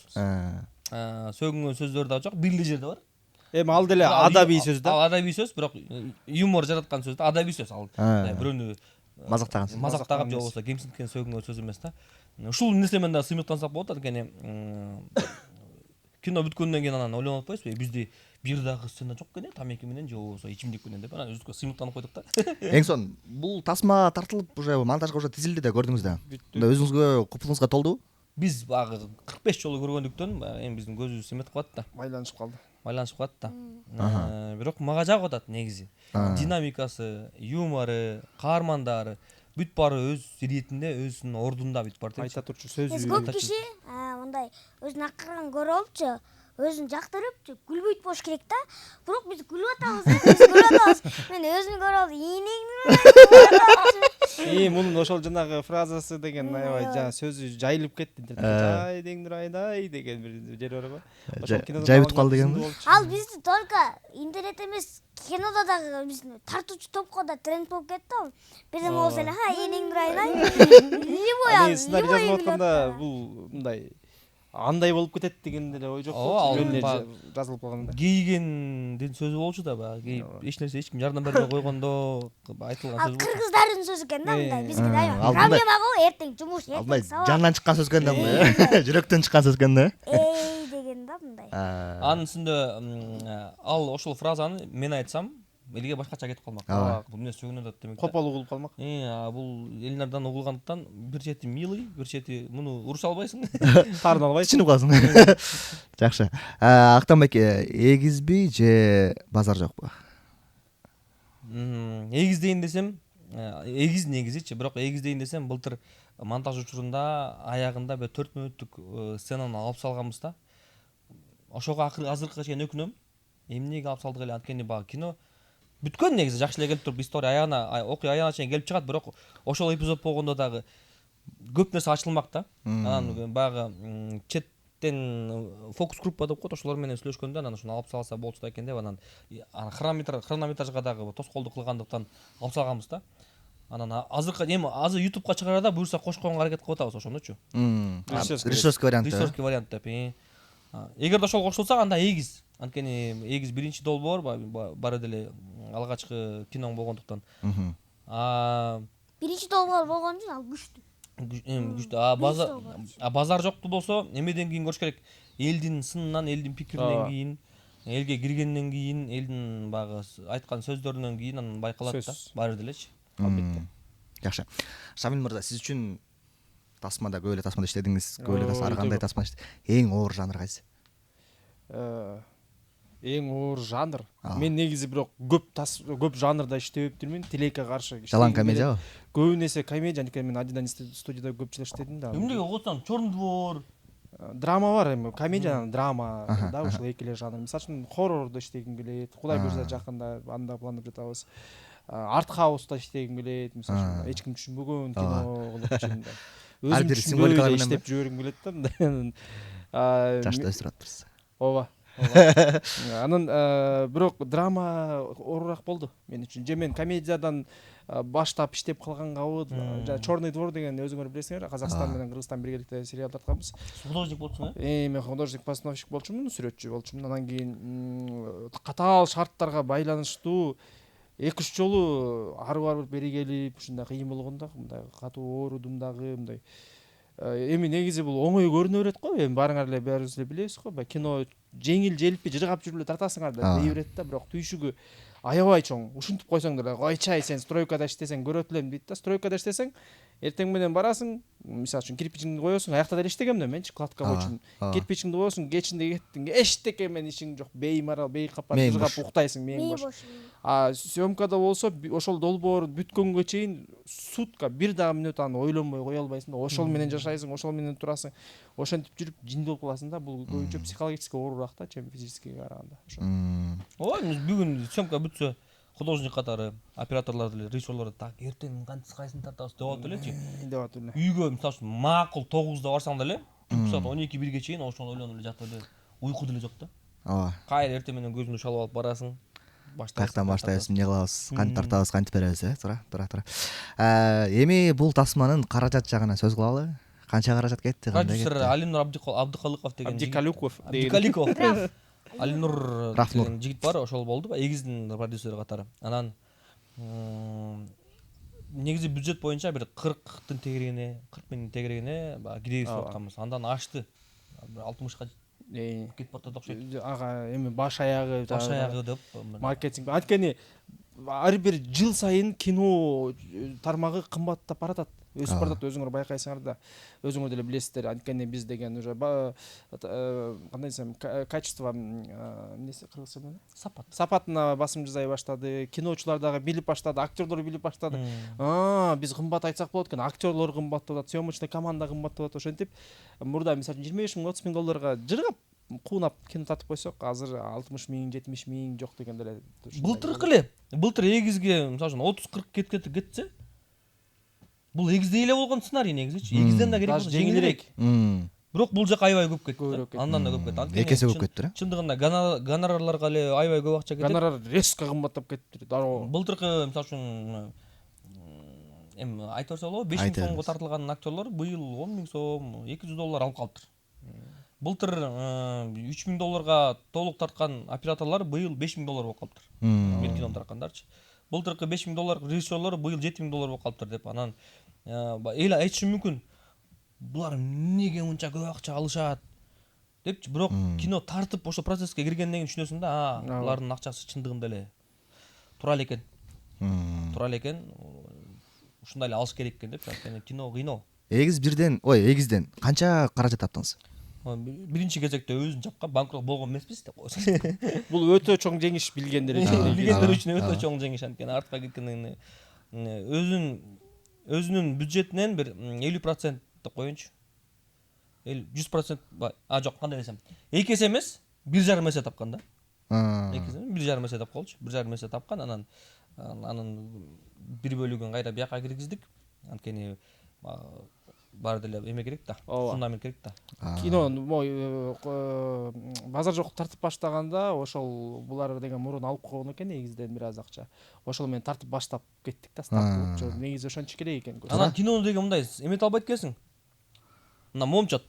F: Сөгүнгөн сөздөр да жок, бир эле жерде бар.
A: Эми ал деле адабий сөз да.
F: Адабий сөз, бирок юмор жараткан сөз да, адабий сөз. Ал бирөөнү мазактаган же болбосо кемсинткен сөгүнгөн сөз эмес да. Ушул нерсе менен да сыймыктансак болот, анткени кино бүткөндөн кийин анан ойлонуп атпайбызбы, бизди бир дагы сцена жок экен, тамеки менен же болбосо ичимдик менен деп анан өзүбүзгө сыймыктанып койдук да.
H: Эң сонун, бул тасма тартылып уже монтажга уже тизилди да, көрдүңүз да. Мында өзүңүзгө купулуңузга толдубу?
F: Биз багы 45 жолу көргөндүктөн эми биздин көзүбүз эметип калат да. Байланышып калат да. Бирок мага жагып атат негизи. Динамикасы, юмору, каармандары бүт баары өз иретинде, өзүнүн ордунда бүт бар.
A: Айта турчу сөзү.
B: Көп киши мындай өзүн акырган көрүп алыпчы, өзүн жактырып күлбөйт болуш керек да. Бирок биз күлүп атабыз. Мен өзүмдү көрүп алып,
A: Мунун ошол жанагы фразасы деген аябай жана сөзү жайылып кетти. Жай деңдир айдай деген бир жери бар го.
H: Ошол кинодо жайып калды дегенби?
B: Ал бизди только интернет эмес, кинодо дагы биз тартуучу топко да тренд болуп кетти. Бирден болсо эле деңдир айдай.
A: Любой сценарий жазып атканда бул мындай андай болуп кетет деген деле ой жок болчу. Жазылып калганда.
F: Кейгендин сөзү болчу да, баягы эч нерсе эч ким жардам бербей койгондо айтылган сөз болчу.
B: Кыргыздардын сөзү экен да, мындай бизге да. Проблема го эртең жумуш, эртең сабак.
H: Жандан чыккан сөз экен да, жүрөктөн чыккан сөз экен да.
B: Деген да мындай.
F: Анын үстүндө ал ошол фразаны мен айтсам элге башкача кетип калмак. Бул эмне сөгүнүп атат демек.
A: Копол угулуп калмак.
F: Бул элнардан угулгандыктан бир чети милый, бир чети муну уруша албайсың.
A: Тарын албайсың.
H: Чынып каласың. Жакшы. Актанбайке, эгизби же базар жокпу?
F: Эгиз дейин десем, эгиз негизичи, бирок эгиз дейин десем былтыр монтаж учурунда аягында 4 мүнөттүк сценаны алып салганбыз да. Ошого азыркыга чейин өкүнөм. Эмнеге алып салдык эле, анткени багы кино бүткөн негизи жакшы эле келип туруп, история аягына, окуя аягына чейин келип чыгат, бирок ошол эпизод болгондо дагы көп нерсе ачылмак да. Анан баягы чет четтен фокус группа деп коет, ошолор менен сүйлөшкөндө анан ушуну алып салса болчу да экен деп, анан хронометражга дагы тоскоолдук кылгандыктан алып салганбыз да. Анан азыркы азыр YouTubeга чыгарда буюрса кошконго аракет кылып атабыз ошонучу.
H: Решетский вариант.
F: Решетский вариант деп. Эгерде ошол кошулса анда эгиз. Анткени эгиз биринчи долбоор бары деле алгачкы киноң болгондуктан.
B: Биринчи долбоор болгон үчүн ал күчтүү.
F: Күчтүү. Базар жокту болсо эмеден кийин көрүш керек. Элдин сынынан, элдин пикиринен кийин, элге киргенден кийин, элдин багы айткан сөздөрүнөн кийин анан байкалат да. Бары делечи.
A: Албетте.
H: Жакшы. Шамил мырза, сиз үчүн тасмада көп эле тасмада иштедиңиз, көп эле ар кандай тасмада иштедиңиз. Эң оор жанр кайсы?
A: Эң оор жанр. Мен негизи бирок көп жанрда иштебептирмин. Тилекке каршы.
H: Жалаң комедиябы?
A: Көбүнесе комедия, анткени мен Адидан студияда көп жыл иштедим да.
F: Эмнеге койсоң, Чорный двор.
A: Драма бар эми, комедиянын драма да, ушул эки эле жанр. Мисалы үчүн хоррордо иштегим келет. Кудай буйрса жакында анда пландап жатабыз. Артхауста иштегим келет, мисалы үчүн эч ким түшүнбөгөн кино кылып чынында. Өзүм символикалар менен иштеп жүргүм келет да.
H: Жашта өстүрүп атпырсыз.
A: Ооба. Анан бирок драма оорураак болду мен үчүн. Же мен комедиядан баштап иштеп калгангабы, Чорный двор деген өзүңөр билесиңер, Казакстан менен Кыргызстан биргеликте сериал тартканбыз.
F: Художник болчуң,
A: Мен художник-постановщик болчумун, сүрөтчү болчумун. Анан кийин катаал шарттарга байланыштуу 2-3 жолу ары бери келип, ушундай кыйын болгондо, мындай катуу оорудум дагы, мындай. Эми негизи бул оңой көрүнө берет го. Эми барыңар эле баарыбыз эле билебиз го. Кино жеңил желпи жыргап жүрүп эле тартасыңар да дей берет да, бирок түйшүгү аябай чоң. Ушинтип койсоңдор эле, койчай сен стройкада иштесең көрөт элем дейт да. Стройкада иштесең, эртең менен барасың, мисалы үчүн кирпичиңди коесуң, аякта деле иштегем да менчи, кладка бойчун. Кирпичиңди коесуң, кечинде кеттиң, эчтеке менен ишиң жок, беймарал, бейкапат жыргап уктайсың, мең бош. Съемкада болсо ошол долбоор бүткөнгө чейин сутка бир дагы мүнөт аны ойлонбой кое албайсың да. Ошол менен жашайсың, ошол менен турасың. Ошентип жүрүп жин болуп каласың да. Бул көбүнчө психологически оорураак да, чем физическийге караганда.
F: Ой, бүгүн съемка бүтсө, художник катары, операторлор деле, режиссерлор так эртең кантип кайсын тартабыз деп атып элечи.
A: Деп атып эле.
F: Үйгө мисалы үчүн макул 9-да барсаң деле, түнкү саат 12-1ге чейин ошону ойлонуп эле жатып эле уйку деле жок да.
H: Ооба.
F: Кайра эртең менен көзүңдү шалып алып барасың.
H: Каяктан баштайсың, эмне кылабыз, кантип тартабыз, кантип беребиз, тура. Эми бул тасманын каражат жагына сөз кылалы. Канча каражат кетти?
F: Продюсер Алинур Абдыкалыков деген
A: Абдикалыков.
F: Алинур деген жигит бар, ошол болду. Эгиздин продюсери катары. Анан негизи бюджет боюнча бир 40 миң тегерегине киребиз деп атканбыз. Андан ашты. 60ка кетип атат окшойт.
A: Ага, эми баш аягы
F: деп
A: маркетинг. Анткени ар бир жыл сайын кино тармагы кымбаттап баратат. Өсүп баратат, өзүңөр байкайсыңар да. Өзүңөр деле билесиздер. Анткени биз деген уже кандай десем, качество эмнеси кыргызча эмне? Сапатына басым жасай баштады. Киночулар дагы билип баштады, актерлор билип баштады. Биз кымбат айтсак болот экен. Актерлор кымбат болот, съемочный команда кымбат болот. Ошентип мурда мисалы 25 миң, 30 миң долларга жыргап куунап кино тартып койсок, азыр 60 миң, 70 миң жок деген деле.
F: Былтыркы эле. Былтыр эгизге мисалы 30-40 кетсе, бул эгизде эле болгон сценарий негизичи. Эгизден да керек болсо жеңилирээк. Бирок бул жак аябай көп кетти. Андан да көп кетти.
H: Эки эсе көп кетти.
F: Чындыгында гонорарларга эле аябай көп акча кетти.
A: Гонорар резко кымбаттап кетти.
F: Былтыркы мисалы үчүн эми айтып берсе болобу, 5 миң сомго тартылган актерлор быйыл 10 миң сом, 200 доллар алып калыптыр. Былтыр 3 миң долларга толук тарткан операторлор быйыл 5 миң доллар болуп калыптыр. Мен кинону тарткандарчы. Былтыркы 5 миң доллар режиссерлор быйыл 7 миң доллар болуп калыптыр деп. Анан эл айтышы мүмкүн, булар эмнеге мынча көп акча алышат депчи. Бирок кино тартып ошо процесске киргенден кийин түшүнөсүң да, булардын акчасы чындыгында эле тура эле экен. Ушундай эле алыш керек экен депчи. Анткени кино кыйноо.
H: Эгизден канча каражат таптыңыз?
F: Биринчи кезекте өзүн чапкан, банкрот болгон эмеспиз деп койсун.
A: Бул өтө чоң жеңиш билгендер үчүн.
F: Билгендер үчүн өтө чоң жеңиш. Анткени артка кеткенден өзүнүн бюджетинен бир 50% деп коеюнчу. 100% жок, кандай десем, 2 эсе эмес, 1,5 эсе тапкан да. 2 эсе, 1,5 эсе тапканчы. 1,5 эсе тапкан, анын бир бөлүгүн кайра бияка киргиздик. Анткени баары деле эме керек да,
A: Ооба.
F: фундамент керек да.
A: Кино базар жок тартып баштаганда ошол булар деген мурун алып койгон экен негизиден бир аз акча. Ошол менен тартып баштап кеттик да, старт кылып. Негизи ошончо керек экен.
F: Анан кинону деген мындай эмете албайт экенсиң. Мына момча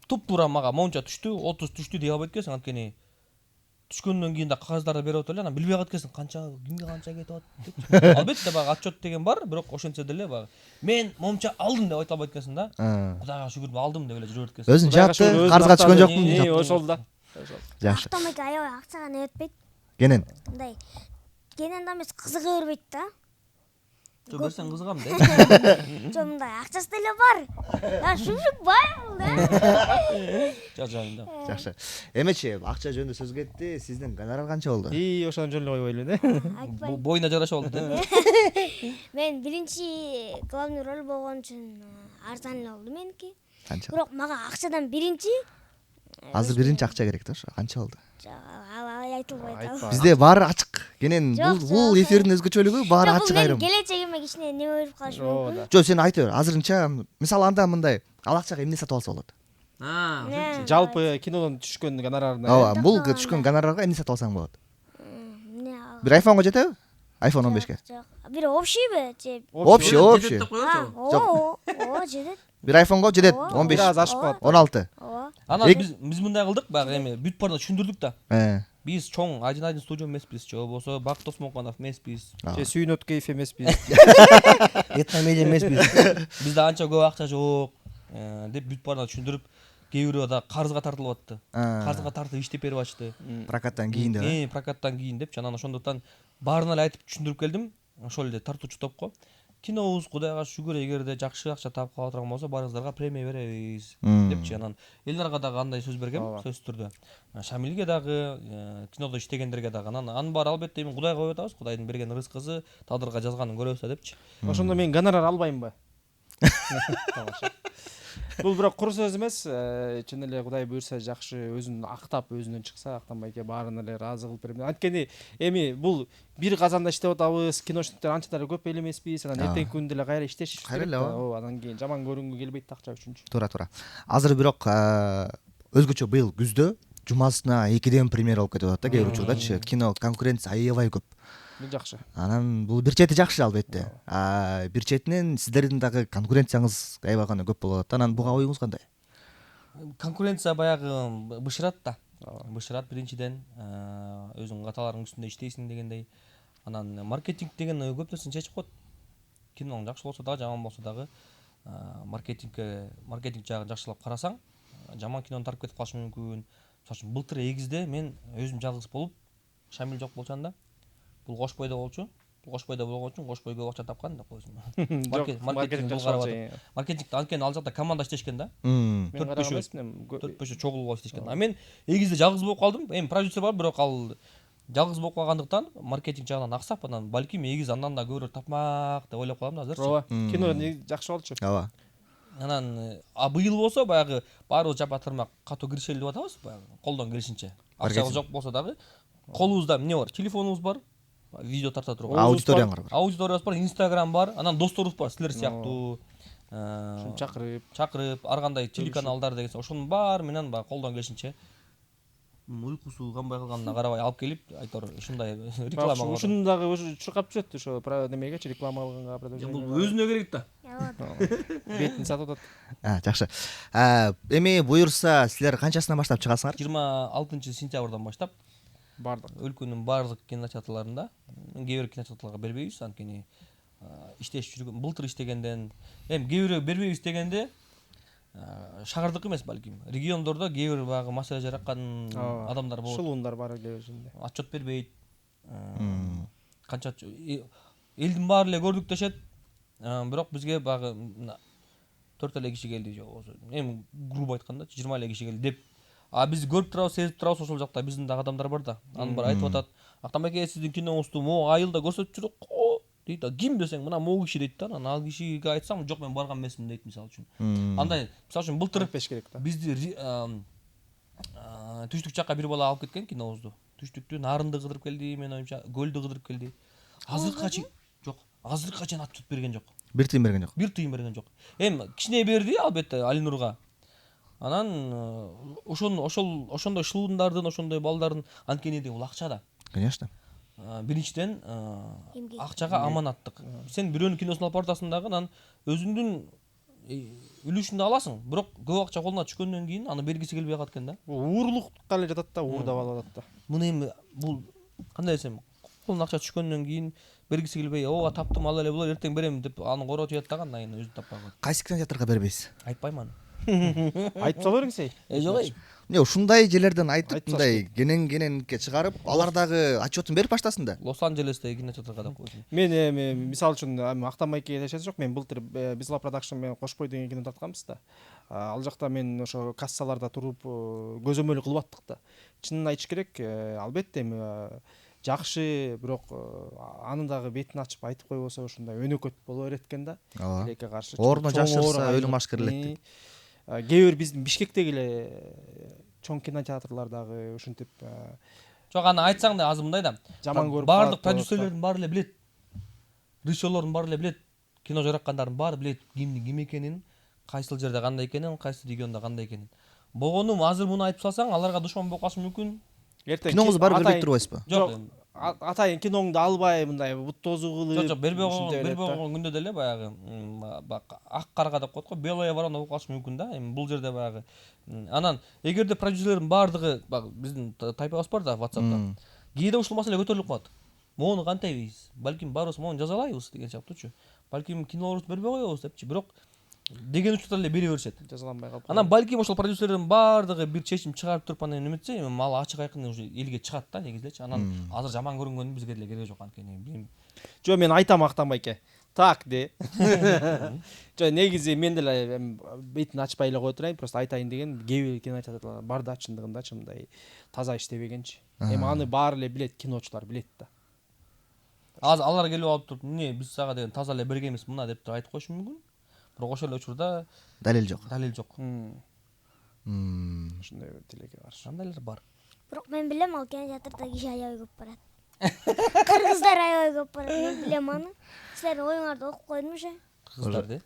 F: туп-туура мага момча түштү, 30 түштү дей албайт экенсиң, анткени түшкөндөн кийин да кагаздарды берип атып эле, анан билбей калат экенсиң канча кимге канча кетип атат. Албетте баягы отчет деген бар, бирок ошентсе деле баягы мен момча алдым деп айта албайт экенсиң да. Кудайга шүгүр алдым деп эле жүрө берет экенсиң.
H: Өзүң жаапты, карызга түшкөн жокмун.
A: Ошол да.
H: Жакшы.
B: Автомат аябай акчага не этпейт.
H: Кенен.
B: Мындай кенен да эмес кызыга бербейт да.
F: Жо берсең кызыгам да.
B: Жо мындай акчасы деле бар. Шүмшүк бай бул да.
F: Жайында.
H: Жакшы. Эмечи акча жөнүндө сөз кетти. Сиздин гонорар канча болду?
A: Ошону жөн эле койбойлу эле.
B: Айтпайм.
F: Боюна жараша болду да.
B: Мен биринчи главный роль болгон үчүн арзан эле болду меники.
H: Канча?
B: Бирок мага акчадан биринчи
H: Азыр биринчи акча керек да, ошо канча болду?
B: айтылбайт.
H: Бизде баары ачык. Кенен бул эфирдин өзгөчөлүгү баары ачык айрым.
B: Менин келечегиме кичине неме берип калышы мүмкүн.
H: Жо, сен айта бер. Азырынча мисалы анда мындай ал акчага эмне сатып алса болот?
A: Жалпы кинодон түшкөн гонорарына.
H: Ооба, бул түшкөн гонорарга эмне сатып алсаң болот? Бир айфонго жетеби? Айфон 15ке.
B: Бир общийби же?
H: Общий.
B: Ооба, жетет.
H: Бир айфонго жетет 15.
A: Бир аз ашып калат.
H: 16.
B: Ооба.
F: Анан биз мындай кылдык, баягы эми бүт баарда түшүндүрдүк да. Биз чоң Один студио эмеспиз, же болбосо Бак Досмоконов эмеспиз,
A: же Сүйнөт Кейф эмеспиз.
I: Этномедиа эмеспиз.
F: Бизде анча көп акча жок деп бүт баарына түшүндүрүп, кээ бирөө да карызга тартылып атты. Карызга тартып иштеп берип ачты.
H: Прокаттан кийин деп.
F: Прокаттан кийин депчи. Анан ошондуктан баарына эле айтып түшүндүрүп келдим. Ошол эле тартуучу топко. Кинобуз Кудайга шүгүр, эгерде жакшы акча таап кала турган болсо, баарыңыздарга премия беребиз депчи. Анан Элнарга дагы андай сөз бергем, сөзсүз түрдө. Шамилге дагы, кинодо иштегендерге дагы. Анан баары албетте эми Кудайга коюп атабыз. Кудайдын берген рызкысы, тагдырга жазганын көрөбүз депчи.
A: Ошондо мен гонорар албаймынбы? Бул бирок кур сөз эмес, чын эле Кудай буйрса жакшы өзүн актап, өзүнөн чыкса, актанбай эке баарын эле ыраазы кылып берем. Анткени эми бул бир казанда иштеп атабыз, киношниктер анча да көп эле эмеспиз, анан эртеңки күндө деле кайра иштешибиз керек да. Ооба, анан кийин жаман көрүнгү келбейт акча үчүнчү.
H: Туура. Азыр бирок өзгөчө быйыл күздө жумасына 2ден премьера болуп кетип атат да, кээ бир учурдачы. Кино конкуренция аябай көп.
A: Бул жакшы.
H: Анан бул бир чети жакшы албетте. Бир четинен сиздердин дагы конкуренцияңыз аябай гана көп болуп атат. Анан буга оюңуз кандай?
F: Конкуренция баягы бышырат да. Бышырат биринчиден, өзүң каталарың үстүндө иштейсиң дегендей. Анан маркетинг деген көп нерсени чечип коет. Киноң жакшы болсо дагы, жаман болсо дагы маркетинг жагын жакшылап карасаң, жаман кинону тартып кетип калышы мүмкүн. Мисалы үчүн былтыр эгизде мен өзүм жалгыз болуп, Шамил жок болчу анда. Бул Кошбойдо болчу. Кошбойдо болгон үчүн Кошбой көп акча тапкан деп койсун. Маркетингде анткени ал жакта команда иштешкен да. 4-5 чогулуп иштешкен. Мен эгизде жалгыз болуп калдым. Эми продюсер бар, бирок ал жалгыз болуп калгандыктан маркетинг жагынан аксап, анан балким эгиз андан да көбүрөөк тапмак деп ойлоп калам да азырчы.
A: Ооба. Кино жакшы болчу.
H: Ооба.
F: Анан быйыл болсо баягы баарыбыз жапа-тырмак катуу киришели деп атабыз, баягы колдон келишинче. Акчабыз жок болсо дагы колубузда эмне бар? Телефонубуз бар. Видео тарта турган.
H: Аудиторияңар бар.
F: Аудиториябыз бар, Instagram бар, анан досторубуз бар, силер сыяктуу. Чакырып, ар кандай телеканалдар деген ошонун баары менен баягы колдон келишинче уйкусу канбай калганына карабай алып келип, айтор ушундай реклама кылып.
A: Ушуну дагы чуркап жүрөт ошо немегечи, реклама кылганга,
F: бул өзүнө керек да.
A: Бетин сатып атат.
H: Жакшы. Эми буйрса силер канчасынан баштап чыгасыңар?
F: 26 сентябрдан баштап
A: бардык
F: өлкөнүн баардык кинотеатрларында. Кээ бир кинотеатрларга бербейбиз, анткени иштешип жүргөн, былтыр иштегенден, эми кээ бирөө бербейбиз дегенде шаардык эмес балким. Региондордо кээ бир баягы маселе жараткан адамдар болот.
A: Шулундар бар эле өзүндө.
F: Отчет бербейт. Канча элдин баары эле көрдүк дешет. Бирок бизге баягы 4 эле киши келди же болбосо. Эми грубо айтканда 20 эле киши келди деп. Биз көрүп турабыз, сезип турабыз, ошол жакта биздин дагы адамдар бар да. Анын баары айтып атат. Актанбек эке, сиздин киноңузду могу айылда көрсөтүп жүрөк дейт. Ким десең, мына могу киши дейт да. Анан ал кишиге айтсам, жок мен барган эмесмин дейт мисалы үчүн. Андай, мисалы үчүн былтыр
A: беш керек да.
F: Бизди түштүк жакка бир бала алып кеткен кинобузду. Түштүктү Нарынды кыдырып келди, мен оюмча Көлдү кыдырып келди. Азыркыга чейин отчет берген жок.
H: бир тыйын берген жок.
F: Бир тыйын берген жок. Эми кичине берди албетте Алинурга. Анан ошондой шылуудардын, ошондой балдардын анткени бул акча да.
H: Конечно.
F: Биринчиден акчага аманаттык. Сен бирөөнүн киносун алып бартасың дагы, анан өзүңдүн үлүшүндү аласың. Бирок көп акча колуна түшкөндөн кийин аны бергиси келбей калат экен да.
A: Уурулукка эле жатат да, уурдап алат да.
F: Муну эми бул кандай десем, колуна акча түшкөндөн кийин бергиси келбей, ооба таптым, ал эле болор, эртең берем деп аны коротуп жатат да, андан кийин өзү таппай калат.
H: Кайсы кинотеатрга бербейсиз?
F: Айтпайм аны.
A: Айтып сала бериңиз эй.
F: Жок эй.
H: Ушундай жерлерден айтып, мындай кененке чыгарып, алар дагы отчетун берип баштасын да.
F: Лос-Анджелестеги кинотеатрга да койдум.
A: Мен эми мисалы үчүн Актамайке элешет жок. Мен былтыр Бизла Продакшн менен Кошбой деген кино тартканбыз да. Ал жакта мен ошо кассаларда туруп көзөмөл кылып аттык да. Чынын айтыш керек, албетте эми жакшы, бирок анын дагы бетин ачып айтып койбосо ушундай өнөкөт боло берет экен да. Тилекке каршы.
H: Ордуна жашырса өлүм ашкерелет.
A: Кээ бир биздин Бишкектеги эле чоң кинотеатрлардагы ушинтип
F: Жок, аны айтсаң да азыр мындай да.
A: Жаман көрүп
F: баардык продюсерлердин баары эле билет. Режиссерлордун баары эле билет. Кино жараткандардын баары билет ким экенин, кайсыл жерде кандай экенин, кайсы региондо кандай экенин. Болгону азыр муну айтып салсаң, аларга душман болуп калышы мүмкүн.
H: Киноңузду барып көрбөй турбайсызбы?
F: Жок.
A: Атайын киноңду албай мындай бут тозу кылып.
F: Жок, бербей койгон күндө деле баягы ак карга деп коет го, белая ворона болуп калышы мүмкүн да. Эми бул жерде баягы анан эгерде продюсерлердин баардыгы биздин тайпабыз бар да WhatsApp'та. Кээде ушул маселе көтөрүлүп калат. Мону кантайбыз? Балким барыбыз мону жазалайбыз деген сыяктуучу. Балким кинолорубузду бербей коебуз депчи. Бирок деген учурда эле бере беришет.
A: Жазаланбай калып.
F: Анан балким ошол продюсерлердин баардыгы бир чечим чыгарып туруп анан эметсе, эми мал ачык айкын уже элге чыгат да негизичи. Анан азыр жаман көрүнгөнү бизге деле кереги жок анткени билем.
A: Жо, мен айтам Актамайке. Так де. Жо, негизи мен деле бетин ачпай эле кое турайын, просто айтайын деген кээ бир кинотеатрлар бар да, чындыгында мындай таза иштебегенчи. Эми аны баары эле билет, киночулар билет да.
F: Азыр алар келип алып туруп, "Эмне биз сага деген таза эле бергенбиз мына" деп айтып коюшу мүмкүн. Бирок ошол эле учурда
H: далил жок.
F: Далил жок.
A: Ушундай тилекке каршы.
F: Андайлар бар.
B: Бирок мен билем, ал кинотеатрда киши аябай көп барат. Кыргыздар аябай көп барат. Мен билем аны. Силер оюңарды окуп койдуңуз же?
F: Кыргыздар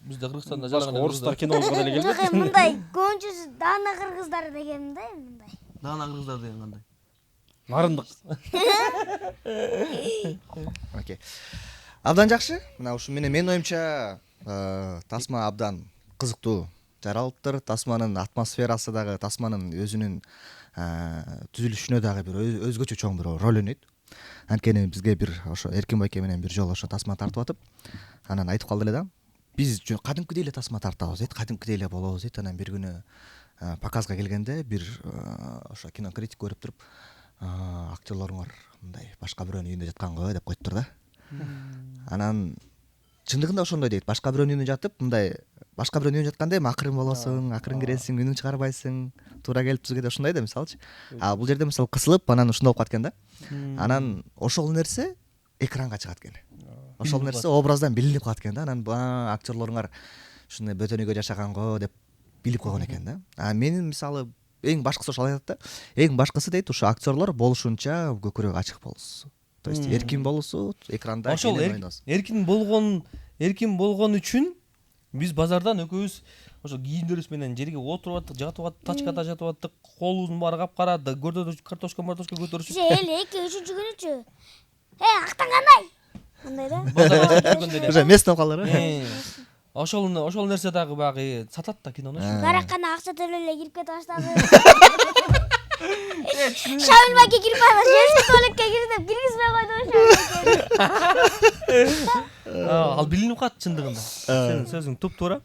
F: Бизде Кыргызстанда
A: Башка орустар кинобузга деле келбейт.
B: Жок, мындай көбүнчөсү даана кыргыздар деген да, мындай.
F: Даана кыргыздар деген кандай?
A: Нарындык.
H: Окей. Абдан жакшы. Мына ушу менин оюмча тасма абдан кызыктуу жаралыптыр. Тасманын атмосферасы дагы, тасманын өзүнүн түзүлүшүнө дагы бир өзгөчө чоң бир роль ойнойт. Анткени бизге бир ошо Эркин байке менен бир жолу ошо тасма тартып атып, анан айтып калды эле да. Биз кадимкидей эле тасма тартабыз дейт, кадимкидей эле болобуз дейт. Анан бир күнү показга келгенде бир ошо кинокритик көрүп туруп, актерлоруңар мындай башка бирөөнүн үйүндө жатканго деп коюптур да. Анан чындыгында ошондой дейт. Башка бирөөнүн үйүндө жатып, мындай башка бирөөнүн үйүндө жатканда эми акырын болосуң, акырын киресиң, үнүң чыгарбайсың, туура келип түзгөдө ошондой да мисалчы. А бул жерде мисалы кысылып, анан ушундай болуп калат экен да. Анан ошол нерсе экранга чыгат экен. Ошол нерсе образдан билинип калат экен да. Анан актерлоруңар ушундай бөтөн үйгө жашаганго деп билип койгон экен да. А менин мисалы эң башкысы ошол айтат да. Эң башкысы дейт, ушу актерлор болушунча көкүрөк ачык болсун. То есть эркин болусу, экранда
F: ошол эркин болгон үчүн биз базардан экөөбүз ошо кийимдерибиз менен жерге отуруп аттык, жатып аттык, тачкада жатып аттык, колубуздун баары капкара, көрдө картошка көтөрүшүп.
B: Эле 2-3 жүгүнүчү. Актан кандай? Мындай да.
H: Уже местен калдыр.
F: Ошол нерсе дагы баягы сатат да кинону.
B: Баракана акча төлөп эле кирип кетип баштады. Шамил байке кирип калды, жест туалетке кир деп киргизбей койду.
F: Ал билинип калат чындыгында. Сенин сөзүң туп-туура.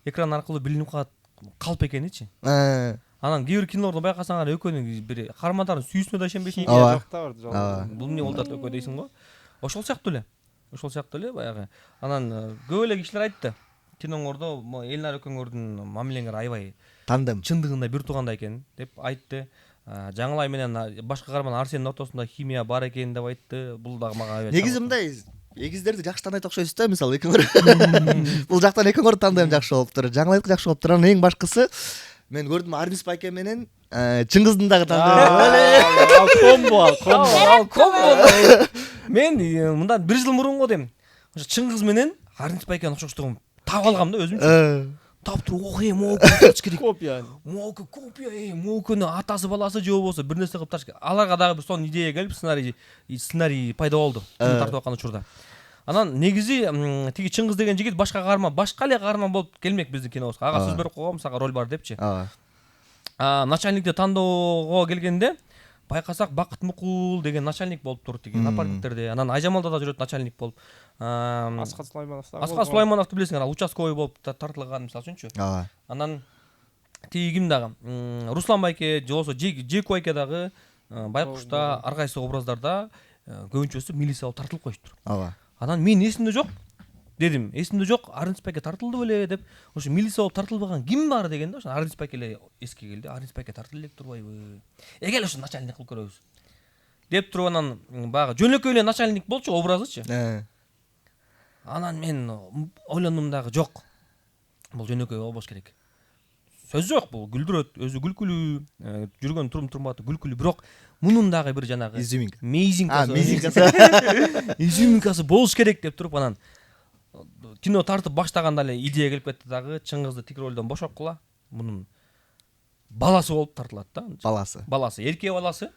F: Экран аркылуу билинип калат калп экеничи. Анан кээ бир кинолордо байкасаңар экөөнүн бири кармандардын сүйүүсүнө да ишенбейсиң.
A: Жок да бар.
F: Бул эмне болуп атат экөө дейсиң го. Ошол сыяктуу эле баягы. Анан көп эле кишилер айтты. Киноңордо Элнар экөөңөрдүн мамилеңер аябай
H: тандем,
F: чындыгында бир туугандай экен деп айтты. Жаңылай менен башка каарман Арсендин ортосунда химия бар экен деп айтты. Бул дагы мага аябай.
H: Негизи мындай эгиздерди жакшы тандайт окшойсуз да, мисалы экөөңөр. Бул жактан экөөңөр тандем жакшы болуптур. Жаңылайдыкы жакшы болуптур. Анан эң башкысы мен көрдүм Арбис байке менен Чыңгыздын дагы тандем.
F: Комбо. Мен мындан 1 жыл мурун го дейм. Ошо Чыңгыз менен Арынтип байкенин окшоштугун таап алгам да өзүмчү. Таап туруп ох моука тач керек.
A: Копия.
F: Моука копия, моуканы атасы баласы же болбосо бир нерсе кылып тач керек. Аларга дагы бир сонун идея келип сценарий пайда болду. Тартып аткан учурда. Анан негизи тиги Чыңгыз деген жигит башка эле каарман болуп келмек биздин кинобузга. Ага сөз берип койгом, сага роль бар депчи. Начальникти тандоого келгенде байкасак Бакыт Мукул деген начальник болуп тур тиги напарниктерде. Анан Айжамалда да жүрөт начальник болуп.
A: Асхат Сулайманов дагы.
F: Асхат Сулаймановду билесиңер, ал участковый болуп тартылган мисалы үчүнчү. Анан тиги ким дагы? Руслан байке, же болбосо Жеку байке дагы Байкушта ар кайсы образдарда көбүнчөсү милиция болуп тартылып коюштур. Анан мен эсимде жок дедим. Эсимде жок, Арынтип байке тартылды беле деп. Ошо милиция болуп тартылбаган ким бар дегенде, ошо Арынтип байке эле эске келди. Арынтип байке тартылып элек турбайбы? Эгел ошо начальник кылып көрөбүз. Деп туруп анан баягы жөнөкөй эле начальник болчу образычы. Анан мен ойлондум дагы, жок. Бул жөнөкөй болбош керек. Сөз жок, бул күлдүрөт, өзү күлкүлүү, жүргөн турматы күлкүлүү, бирок мунун дагы бир жанагы изюминкасы болуш керек деп туруп анан кино тартып баштаганда эле идея келип кетти дагы, Чыңгызды тик ролдон бошоткула. Мунун баласы болуп тартылат да. Баласы, эрке баласы.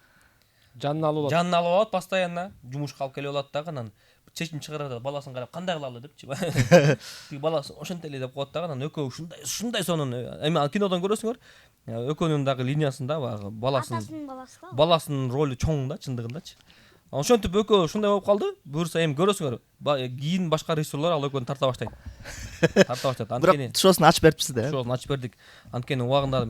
A: Жанын алып
F: алат постоянно, жумушка алып келип алат дагы, анан чечим чыгарат, баласын карап кандай кылалы депчи. Тиги баласы ошентип эле деп коет дагы, анан экөө ушундай сонун. Эми кинодон көрөсүңөр, экөөнүн дагы линиясында баягы баласынын ролу чоң да, чындыгындачы. Ошентип экөө ушундай болуп калды. Буюрса эми көрөсүңөр, кийин башка режиссерлор ал экөөнү тарта баштайт.
H: Бирок тушосун ачып берипсиз да.
F: Тушосун ачып бердик. Анткени убагында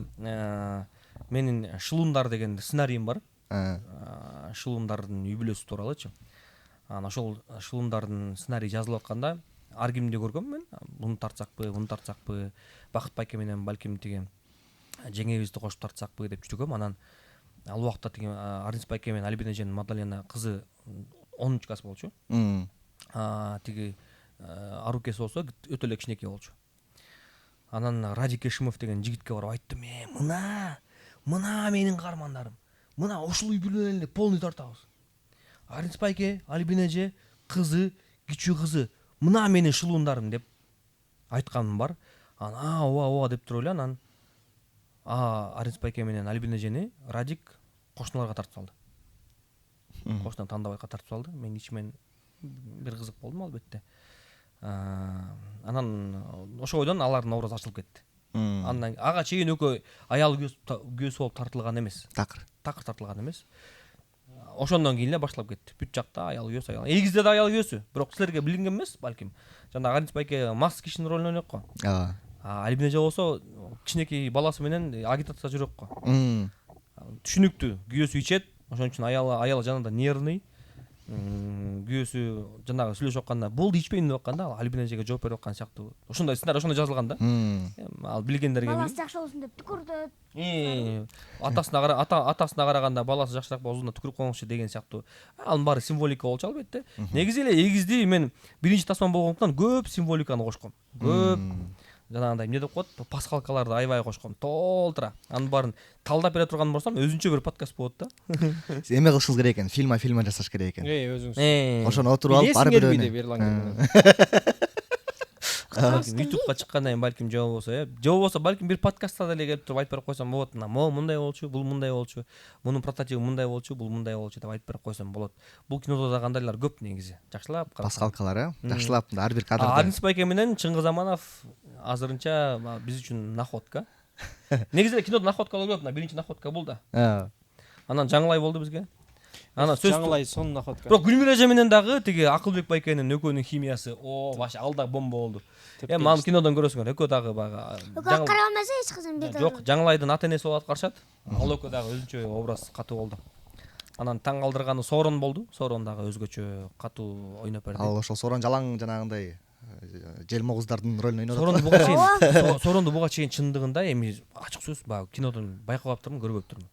F: менин Шылуундар деген сценариим бар. Шылуундардын үй бүлөсү тууралычы. Анан ошол Шылуундардын сценарий жазылып атканда ар кимди көргөм мен. Муну тартсакпы, Бакыт байке менен балким тиги жеңебизди кошуп тартсакпы деп жүргөм. Анан ал убакта тиги Арынтип байке менен Альбина эженин Мадалена кызы 10 класс болчу. Тиги арукеси болсо өтө эле кичинекей болчу. Анан Радик Эшимов деген жигитке барып айттым: мына менин каармандарым. Мына ошол үй бүлөнү эле полный тартабыз. Арынтип байке, Альбина эже, кызы, кичүү кызы. Мына менин Шылуундарым деп айтканым бар. Анан ооба деп туруп эле анан Арынтип байке менен Альбина эжени Радик кошуналарга тартып салды. Кошуна Тандабайга тартып салды. Мен ичимен бир кызык болдум албетте. Анан ошол бойдон алардын образы ачылып кетти. Андан ага чейин экөө аял күйөөсү болуп тартылган эмес. Такыр тартылган эмес. Ошондон кийин эле башталып кетти. Бүт жакта аял күйөөсү, эгизде да аял күйөөсү. Бирок силерге билинген эмес балким. Жана Арынтип байке мас кишинин ролун ойнойт го. Альбина эже болсо кичинекей баласы менен агитация жүрөк го. Түшүнүктүү, күйөөсү ичет, ошон үчүн аял жанында нервный. Күйөөсү жанагы сүйлөшүп атканда болду ичпейм деп атканда Альбина эжеге жооп берип аткан сыяктуу. Ошондой сценарий ошондой жазылган да. Ал билгендерге
B: баласы жакшы болсун деп түкүрдүт.
F: Атасына караганда баласы жакшыраак болсун түкүрүп коңузчу деген сыяктуу. Анын баары символика болчу албетте. Негизи эле эгизди мен биринчи тасман болгондуктан көп символиканы кошком. Көп жанагындай эмне деп коет, пасхалкаларды аябай кошком. Толтура. Анын баарын талдап бере турган болсом, өзүнчө бир подкаст болот да.
H: Эме кылышыңыз керек экен, фильма жасаш керек экен.
A: Өзүңүз.
H: Ошону отуруп алып ар бирөөнү.
F: YouTubeга чыккандан кийин балким же болбосо балким бир подкастта деле келип туруп айтып берип койсом болот. Мындай болчу, бул мындай болчу, мунун прототипи мындай болчу, бул мындай болчу деп айтып берип койсом болот. Бул кинодо да кандайлар көп негизи. Жакшылап
H: пасхалкалар, жакшылап ар бир кадрда.
F: Арынтип байке менен Чыңгыз Аманов азырынча биз үчүн находка. Негизи эле кинодо находка болот, биринчи находка бул да. Анан жаңылай болду бизге. Анан сөз
A: жаңылай сонун находка.
F: Бирок Гүлмира эже менен дагы тиги Акылбек байкенин экөөнүн химиясы, вообще ал да бомба болду. Эми аны кинодон көрөсүңөр, экөө дагы баягы.
B: Экөө караган эч кызым бир.
F: Жок, жаңылайдын ата энеси болуп аткарышат. Ал экөө дагы өзүнчө образ катуу болду. Анан таң калтырганы Сорон болду. Сорон дагы өзгөчө катуу ойноп берди.
H: Ал ошол Сорон жалаң жанагындай желмогуздардын ролун ойноп
F: атат. Соронду буга чейин чындыгында эми ачык сөз баягы кинодон байкап аптырмын, көрбөп турмун.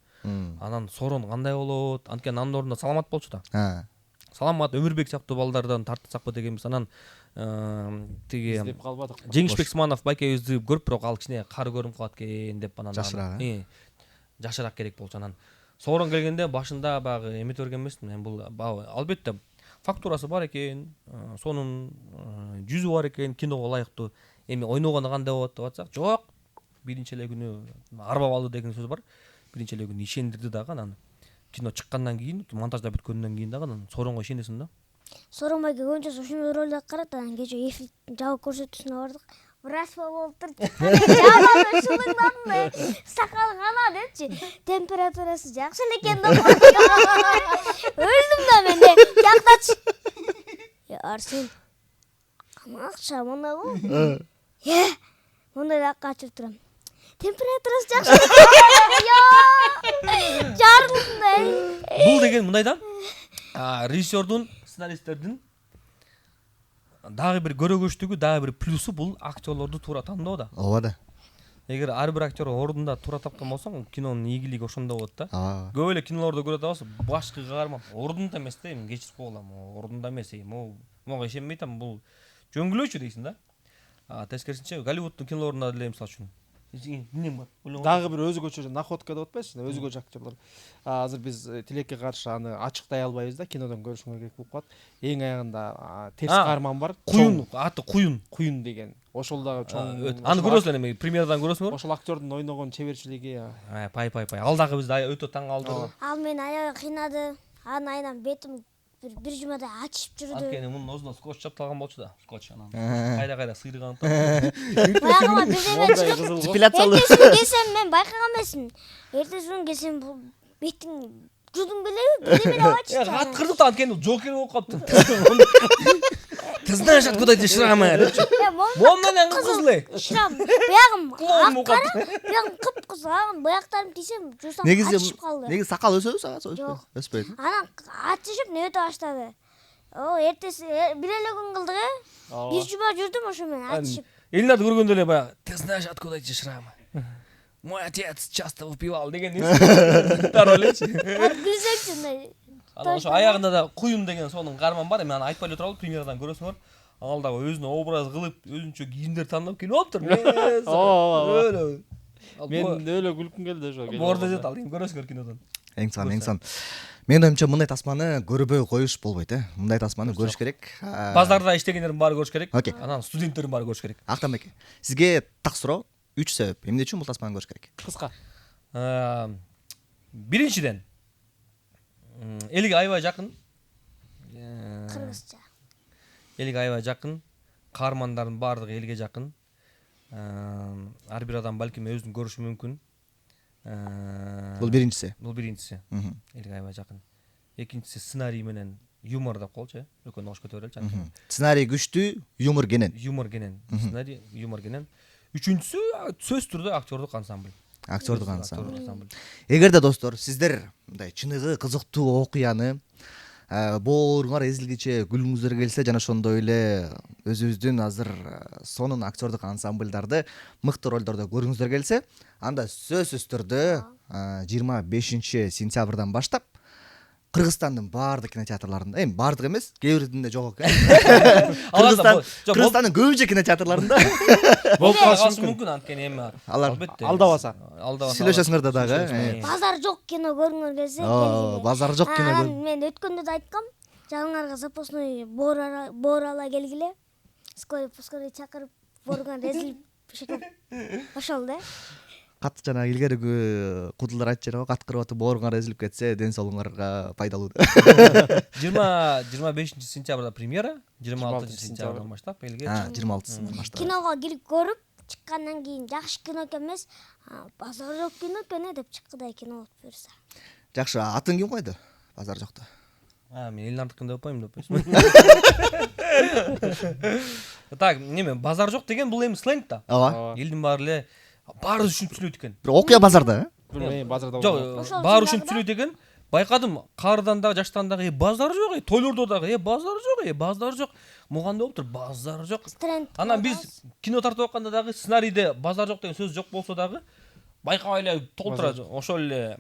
F: Анан Сорон кандай болот? Анткени анын ордунда Саламат болчу да. Саламат, Өмүрбек сыяктуу балдардан тартсакпы дегенбиз. Анан тиги Жеңишбек Сманов байкебизди көрүп, бирок ал кичине кары көрүнүп калат экен деп анан жашыраак керек болчу. Анан Сорон келгенде башында баягы эметип берген эмесмин. Мен бул албетте фактурасы бар экен, сонун жүзү бар экен, киного ылайыктуу. Эми ойногону кандай болот деп атсак, жок. Биринчи эле күнү арбап алды деген сөз бар. Биринчи эле күнү ишендирди дагы анан кино чыккандан кийин, монтажда бүткөндөн кийин дагы анан сооронго ишенесиң да.
B: Сооронбай көбүнчө ушул ролду аткарат. Анан кечээ эфир жабык көрсөтүүсүнө бардык. Врач болуп турчу. Жабык шылыңдады. Сакал гана депчи. Температурасы жакшы экен да. Өлдүм да мен де. Жактачы. Арсен. Акча мына го. Мындай да качып турам. Температурасы жакшы экен. Жарылдым да.
F: Бул деген мындай да. Режиссердун, сценаристтердин дагы бир көрөгөчтүгү, дагы бир плюсу бул актерлорду туура тандоо да.
H: ооба да.
F: Эгер ар бир актер ордунда туура тапкан болсоң, кинонун ийгилиги ошондо болот да. Көп эле кинолордо көрөт атабыз, башкы каарман ордунда эмес да, эми кечирип коелам, ордунда эмес, мага ишенбей атам, бул жөнгүлөөчү дейсиң да. Тескерисинче Голливуддун кинолорунда деле мисалы үчүн эмнем бар?
A: Дагы бир өзгөчө находка деп атпайсызбы? Өзгөчө актерлор. Азыр биз тилекке каршы аны ачыктай албайбыз да, кинодон көрүшүңөр керек болуп калат. Эң аягында терс каарман бар.
F: Куюн, аты Куюн.
A: Куюн деген. Ошол дагы чоң.
F: Аны көрөсүңөр эми премьерадан көрөсүңөр.
A: Ошол актердун ойногон чеберчилиги.
F: Пай. Ал дагы бизди өтө таң калтырды.
B: Ал мени аябай кыйнады. Анан айынан бетим бир жумадай ачышып жүрдү.
F: Анткени мунун оозуна скотч чапталган болчу да. Скотч анан кайда сыйрыган.
B: Баягыма биземе чыгып.
H: Депиляциялуу.
B: Эртесин келсем мен байкаган эмесмин. Эртесин келсем бул беттин жудум белеби? Бирдеме ачышты.
F: Аткырдык да анткени Джокер болуп калыптыр. Ты знаешь, откуда эти шрамы? Момнан кызыл.
B: Шрам. Баягым аккара, баягым кыпкызыл. Баяктарым тийсем жусам ачышып калды.
H: Неги сакал өсөбү сага? Өспөйт.
B: Анан ачышып нөтө баштады. Эртеси бир эле күн кылдык бир жума жүрдүм ошо менен ачышып.
F: Элнарды көргөндө эле баягы ты знаешь, откуда эти шрамы? Мой отец часто выпивал деген таролечи.
B: Билсеңчи мындай.
F: Анан ошо аягында да Куюн деген сонун каарман бар. Эми аны айтпай эле туралы, премьерадан көрөсүңөр. Ал дагы өзүнө образ кылып, өзүнчө кийимдер тандап келип алыптыр. Өлө.
A: Мен өлө күлкүм келди ошо.
F: Бордо жет ал, эми көрөсүңөр кинодон.
H: Эң сон. Менин оюмча мындай тасманы көрбөй коюш болбойт, Мындай тасманы көрүш керек.
F: Базарда иштегендердин баары көрүш керек.
H: Окей.
F: Анан студенттердин баары көрүш керек.
H: Актан беке. Сизге так суроо. 3 себеп. Эмне үчүн бул тасманы көрүш керек?
A: Кыска.
F: Биринчиден элге аябай жакын.
B: Кыргызча.
F: Элге аябай жакын. Каармандардын баардыгы элге жакын. Ар бир адам балким өзүн көрүшү мүмкүн.
H: Бул биринчиси.
F: Элге аябай жакын. Экинчиси сценарий менен юмор деп коелучу, экөөнү кош көтөрөлчү.
H: Сценарий күчтүү, юмор кенен.
F: Сценарий, юмор кенен. Үчүнчүсү сөзсүз түрдө актердук ансамбль.
H: Эгерде достор, сиздер мындай чыныгы кызыктуу окуяны бооруңар эзилгиче күлгүңүздөр келсе, жана ошондой эле өзүбүздүн азыр сонун актердук ансамбльдарды мыкты ролдордо көргүңүздөр келсе, анда сөзсүз түрдө 25 сентябрдан баштап Кыргызстандын баардык кинотеатрларында, эми баардык эмес, кээ биринде жок экен. Кыргызстандын көбүнчө кинотеатрларында
F: болуп калышы мүмкүн, анткени эми
A: албетте алдабаса
H: сүйлөшөсүңөр да дагы.
B: Базар жок кино көргүңөр келсе.
H: Базар жок кино.
B: Мен өткөндө да айткам, жаныңарга запасной боор ала келгиле. Скорый чакырып, бооруңар резилип ошол да.
H: Кат жана илгерки кудулдар айтчу го, кат кырып атып бооруңар эзилип кетсе, ден соолугуңарга пайдалуу.
F: 25 сентябрда премьера, 26 сентябрдан баштап элге.
H: 26 баштап.
B: Киного кирип көрүп, чыккандан кийин жакшы кино экен эмес, базар жок кино экен деп чыккыдай кино болуп берсе.
H: Жакшы, атын ким койду? Базар жокто.
F: Мен Элнардыкын деп атпайм деп атпайсың. Так, неме, базар жок деген бул эми сленг да.
H: Ооба.
F: Элдин баары эле баары түшүнүп сүйлөйт экен.
H: Бир окуя базарда,
A: Базарда.
F: Жок, баары түшүнүп сүйлөйт экен. Байкадым, каардан дагы, жаштан дагы базар жок, тойлордо дагы базар жок. Муганда болуптур, базар жок. Анан биз кино тартып атканда дагы сценарийде базар жок деген сөз жок болсо дагы байкабай эле толтура. Ошол эле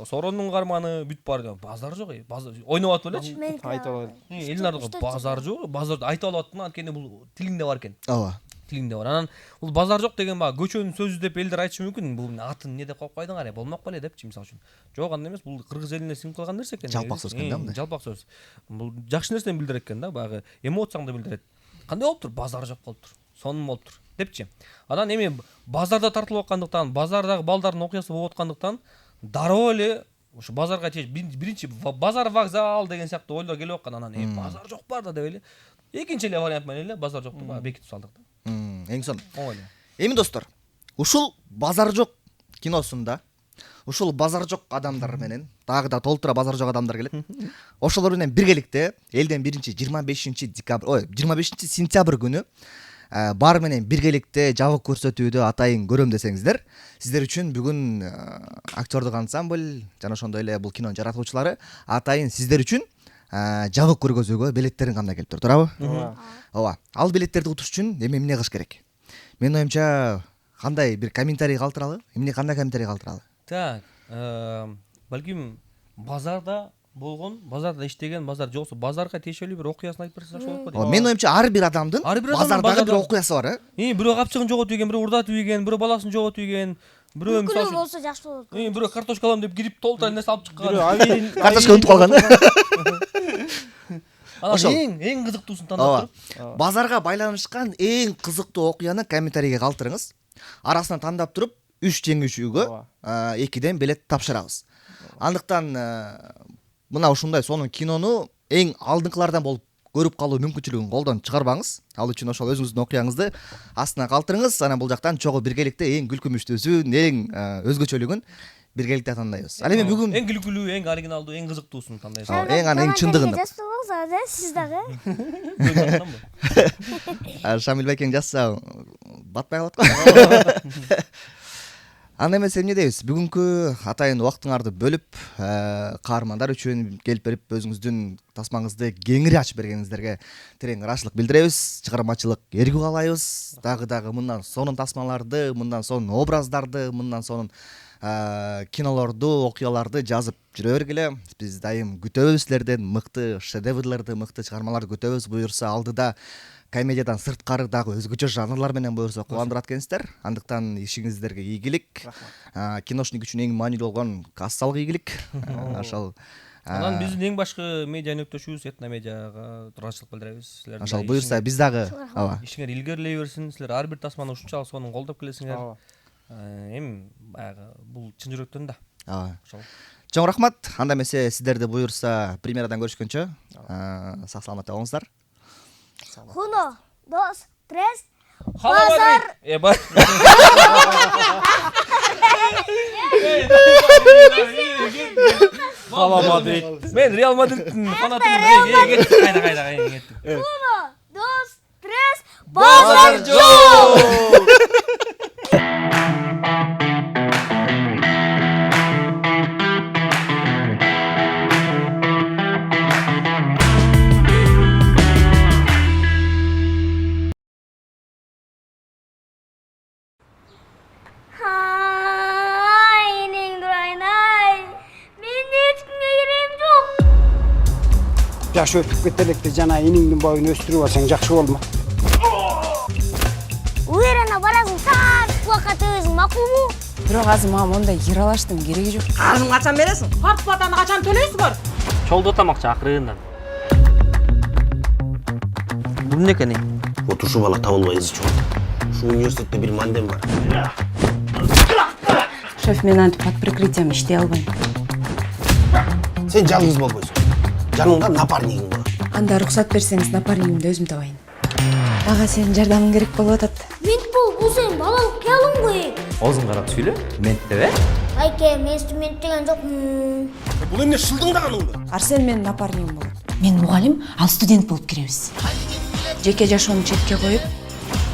F: Сооронун карманы бүт бар, базар жок, базар ойноп атып элечи.
A: Айтып алат.
F: Элнардык базар жок, базарды айтып алып аттым, анткени бул тилинде бар экен.
H: Ооба.
F: тилинде бар. Анан бул базар жок деген баягы көчөнүн сөзү деп элдер айтышы мүмкүн. Бул атын эмне деп коюп койдуңар, болмок беле депчи мисалы үчүн. Жок, андай эмес, бул кыргыз элине сиңип калган нерсе экен.
H: Жалпак сөз экен да мындай.
F: Жалпак сөз. Бул жакшы нерсени билдирет экен да, баягы эмоцияңды билдирет. Кандай болуптур? Базар жок болуптур. Сонун болуптур депчи. Анан эми базарда тартылып аткандыктан, базардагы балдардын окуясы болуп аткандыктан дароо эле ошо базарга биринчи базар вокзал деген сыяктуу ойлор келип аткан. Анан базар жок бар да деп эле. Экинчи эле вариант менен эле базар жокту баягы бекитип салдык да.
H: Эң сонун.
F: Ооба эле.
H: Эми достор, ушул базар жок киносунда ушул базар жок адамдар менен дагы да толтура базар жок адамдар келет. Ошолор менен биргеликте элден биринчи 25 сентябрь күнү бар менен биргеликте жабык көрсөтүүдө атайын көрөм десеңиздер, сиздер үчүн бүгүн актердук ансамбль жана ошондой эле бул кинонун жаратуучулары атайын сиздер үчүн жабык көргөзүүгө билеттерин кандай келиптир, туурабы? Ооба. Ал билеттерди утуш үчүн эми эмне кылыш керек? Менин оюмча кандай бир комментарий калтыралы? Эмне кандай комментарий калтыралы?
F: Так, балким базарда болгон, базарда иштеген, базар жоксо базарга тиешелүү бир окуясын айтып берсең болот го дейм.
H: Менин оюмча ар бир адамдын базардагы бир окуясы бар,
F: бирөө капчыгын жоготуп ийген, бирөө урдатып ийген, бирөө баласын жоготуп ийген, бирөө мисалы
B: Күлүү болсо жакшы болот.
F: бирөө картошка алам деп кирип толтура нерсе алып чыккан.
H: картошка унутуп калган.
F: Анан эң кызыктуусун тандап туруп,
H: базарга байланышкан эң кызыктуу окуяны комментарийге калтырыңыз. Арасынан тандап туруп 3 жеңүүчүгө 2ден билет тапшырабыз. Андыктан мына ушундай сонун кинону эң алдыңкылардан болуп көрүп калуу мүмкүнчүлүгүн колдон чыгарбаңыз. Ал үчүн ошол өзүңүздүн окуяңызды астына калтырыңыз. Анан бул жактан чогуу биргеликте эң күлкүмүштүүсүн, эң өзгөчөлүгүн биргеликте тандайбыз. Ал эми бүгүн
F: эң күлкүлүү, эң оригиналдуу, эң кызыктуусун тандайбыз.
H: Эң чындыгын.
B: Сиз дагы.
H: Шамил байкең жазса батпай калат го. Аны эмес эмне дейбиз? Бүгүнкү атайын убактыңарды бөлүп, каармандар үчүн келип берип өзүңүздүн тасмаңызды кеңири ачып бергениңиздерге терең ыраазычылык билдиребиз. Чыгармачылык эргүү каалайбыз. Дагы мындан сонун тасмаларды, мындан сонун образдарды, мындан сонун кинолорду, окуяларды жазып жүрө бергиле. Биз дайым күтөбүз силерден мыкты шедеврлерди, мыкты чыгармаларды күтөбүз. Буюрса алдыда комедиядан сырткары дагы өзгөчө жанрлар менен буюрса кубандырат экенсиздер. Андыктан ишиңиздерге ийгилик. Киношник үчүн эң маанилүү болгон кассалык ийгилик. Ошол
F: Анан биздин эң башкы медиа nøктөшүбүз Этномедиага ыраазычылык билдиребиз.
H: Ошол буюрса биз дагы
F: ишиңер илгерилей берсин. Силер ар бир тасманы ушунчалык сонун колдоп келесиңер. Эми баягы бул чын жүрөктөн да. Ошол.
H: Чоң рахмат. Анда эмесе сиздерди буюрса премьерадан көрүшкөнчө сак саламатта болуңуздар.
B: 1, 2, 3.
F: Базар. Бала Мадрид. Мен Реал Мадридтин фанатымын. Кайда.
B: 1, 2, 3. Базар жок.
K: Жаш өтүп кетелекте жана эниңдин боюн өстүрүп алсаң жакшы болмо?
B: Уверена барасың, так убакыт өзүң макулму?
C: Бирок азыр мага мондай киралаштын кереги жок.
D: Карызын качан бересиң?
E: Квартплатаны качан төлөйсүңөр?
F: Жолдо тамакчы акырындан. Бул эмне экен?
G: Вот ушу бала табылбай изы чогулду. Ушу университетте бир мандем бар.
C: Шеф, мен антип под прикрытием иштей албайм.
G: Сен жалгыз болбойсуң. Жаныңда напарнигиң бар.
C: Анда уруксат берсеңиз, напарнигимди өзүм табайын. Ага, сенин жардамың керек болуп атат.
B: Ментбол, бул сенин балалык кыялың го.
F: Оозуң карап сүйлө. Мент деп,
B: Айке, мен студент деген жок.
G: Бул эмне шылдыңдаганыңбы?
C: Арсен менин напарнигим болот. Мен мугалим, ал студент болуп киребиз. Жеке жашоону четке коюп,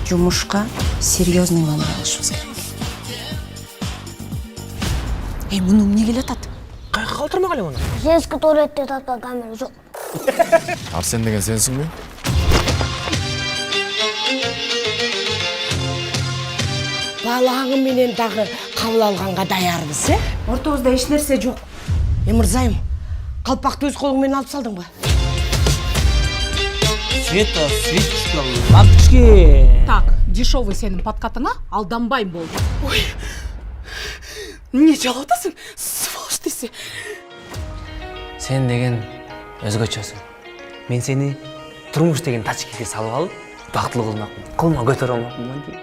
C: жумушка серьезный номер алышыбыз керек. Муну эмне келип атат?
I: Кайга калтырмак эле муну?
B: Женский туалетте таткан камера жок.
L: Арсен деген сенсиңби?
D: Балаңы менен дагы кабыл алганга даярбыз,
C: Ортобузда эч нерсе жок.
D: Мырзайым, калпакты өз колуң менен алып салдыңбы?
F: Света, светочка, лампочки.
E: Так, дешевый сенин подкатыңа алданбайм болду.
D: Ой, эмне жалап атасың? Сволочь десе.
I: Сен деген өзгөчөсүң. Мен сени турмуш деген тачкиге салып алып, бактылуу кылмакмын. Кулма көтөрө алмакмын дейм.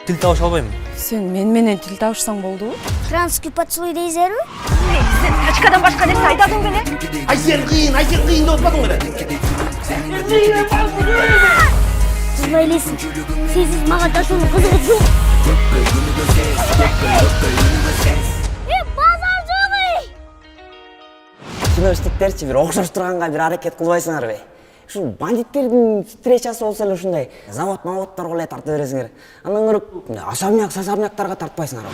I: Тил табыша албайм.
C: Сен мен менен тил табышсаң болдубу?
B: Французский поцелуй дейсиңерби?
C: Сен тачкадан башка нерсе айтасың беле?
G: Ай сен кыйын деп атпадың беле?
B: Сиз байлайсың. Сенсиз мага жашоонун кызыгы жок. Базар жок.
I: Киноштиктерчи бир окшош турганга бир аракет кылбайсыңарбы? Ушул бандиттердин встречасы болсо эле ушундай завод-маводторго эле тарта бересиңер. Андан көрө особняк, сособняктарга тартпайсыңарбы?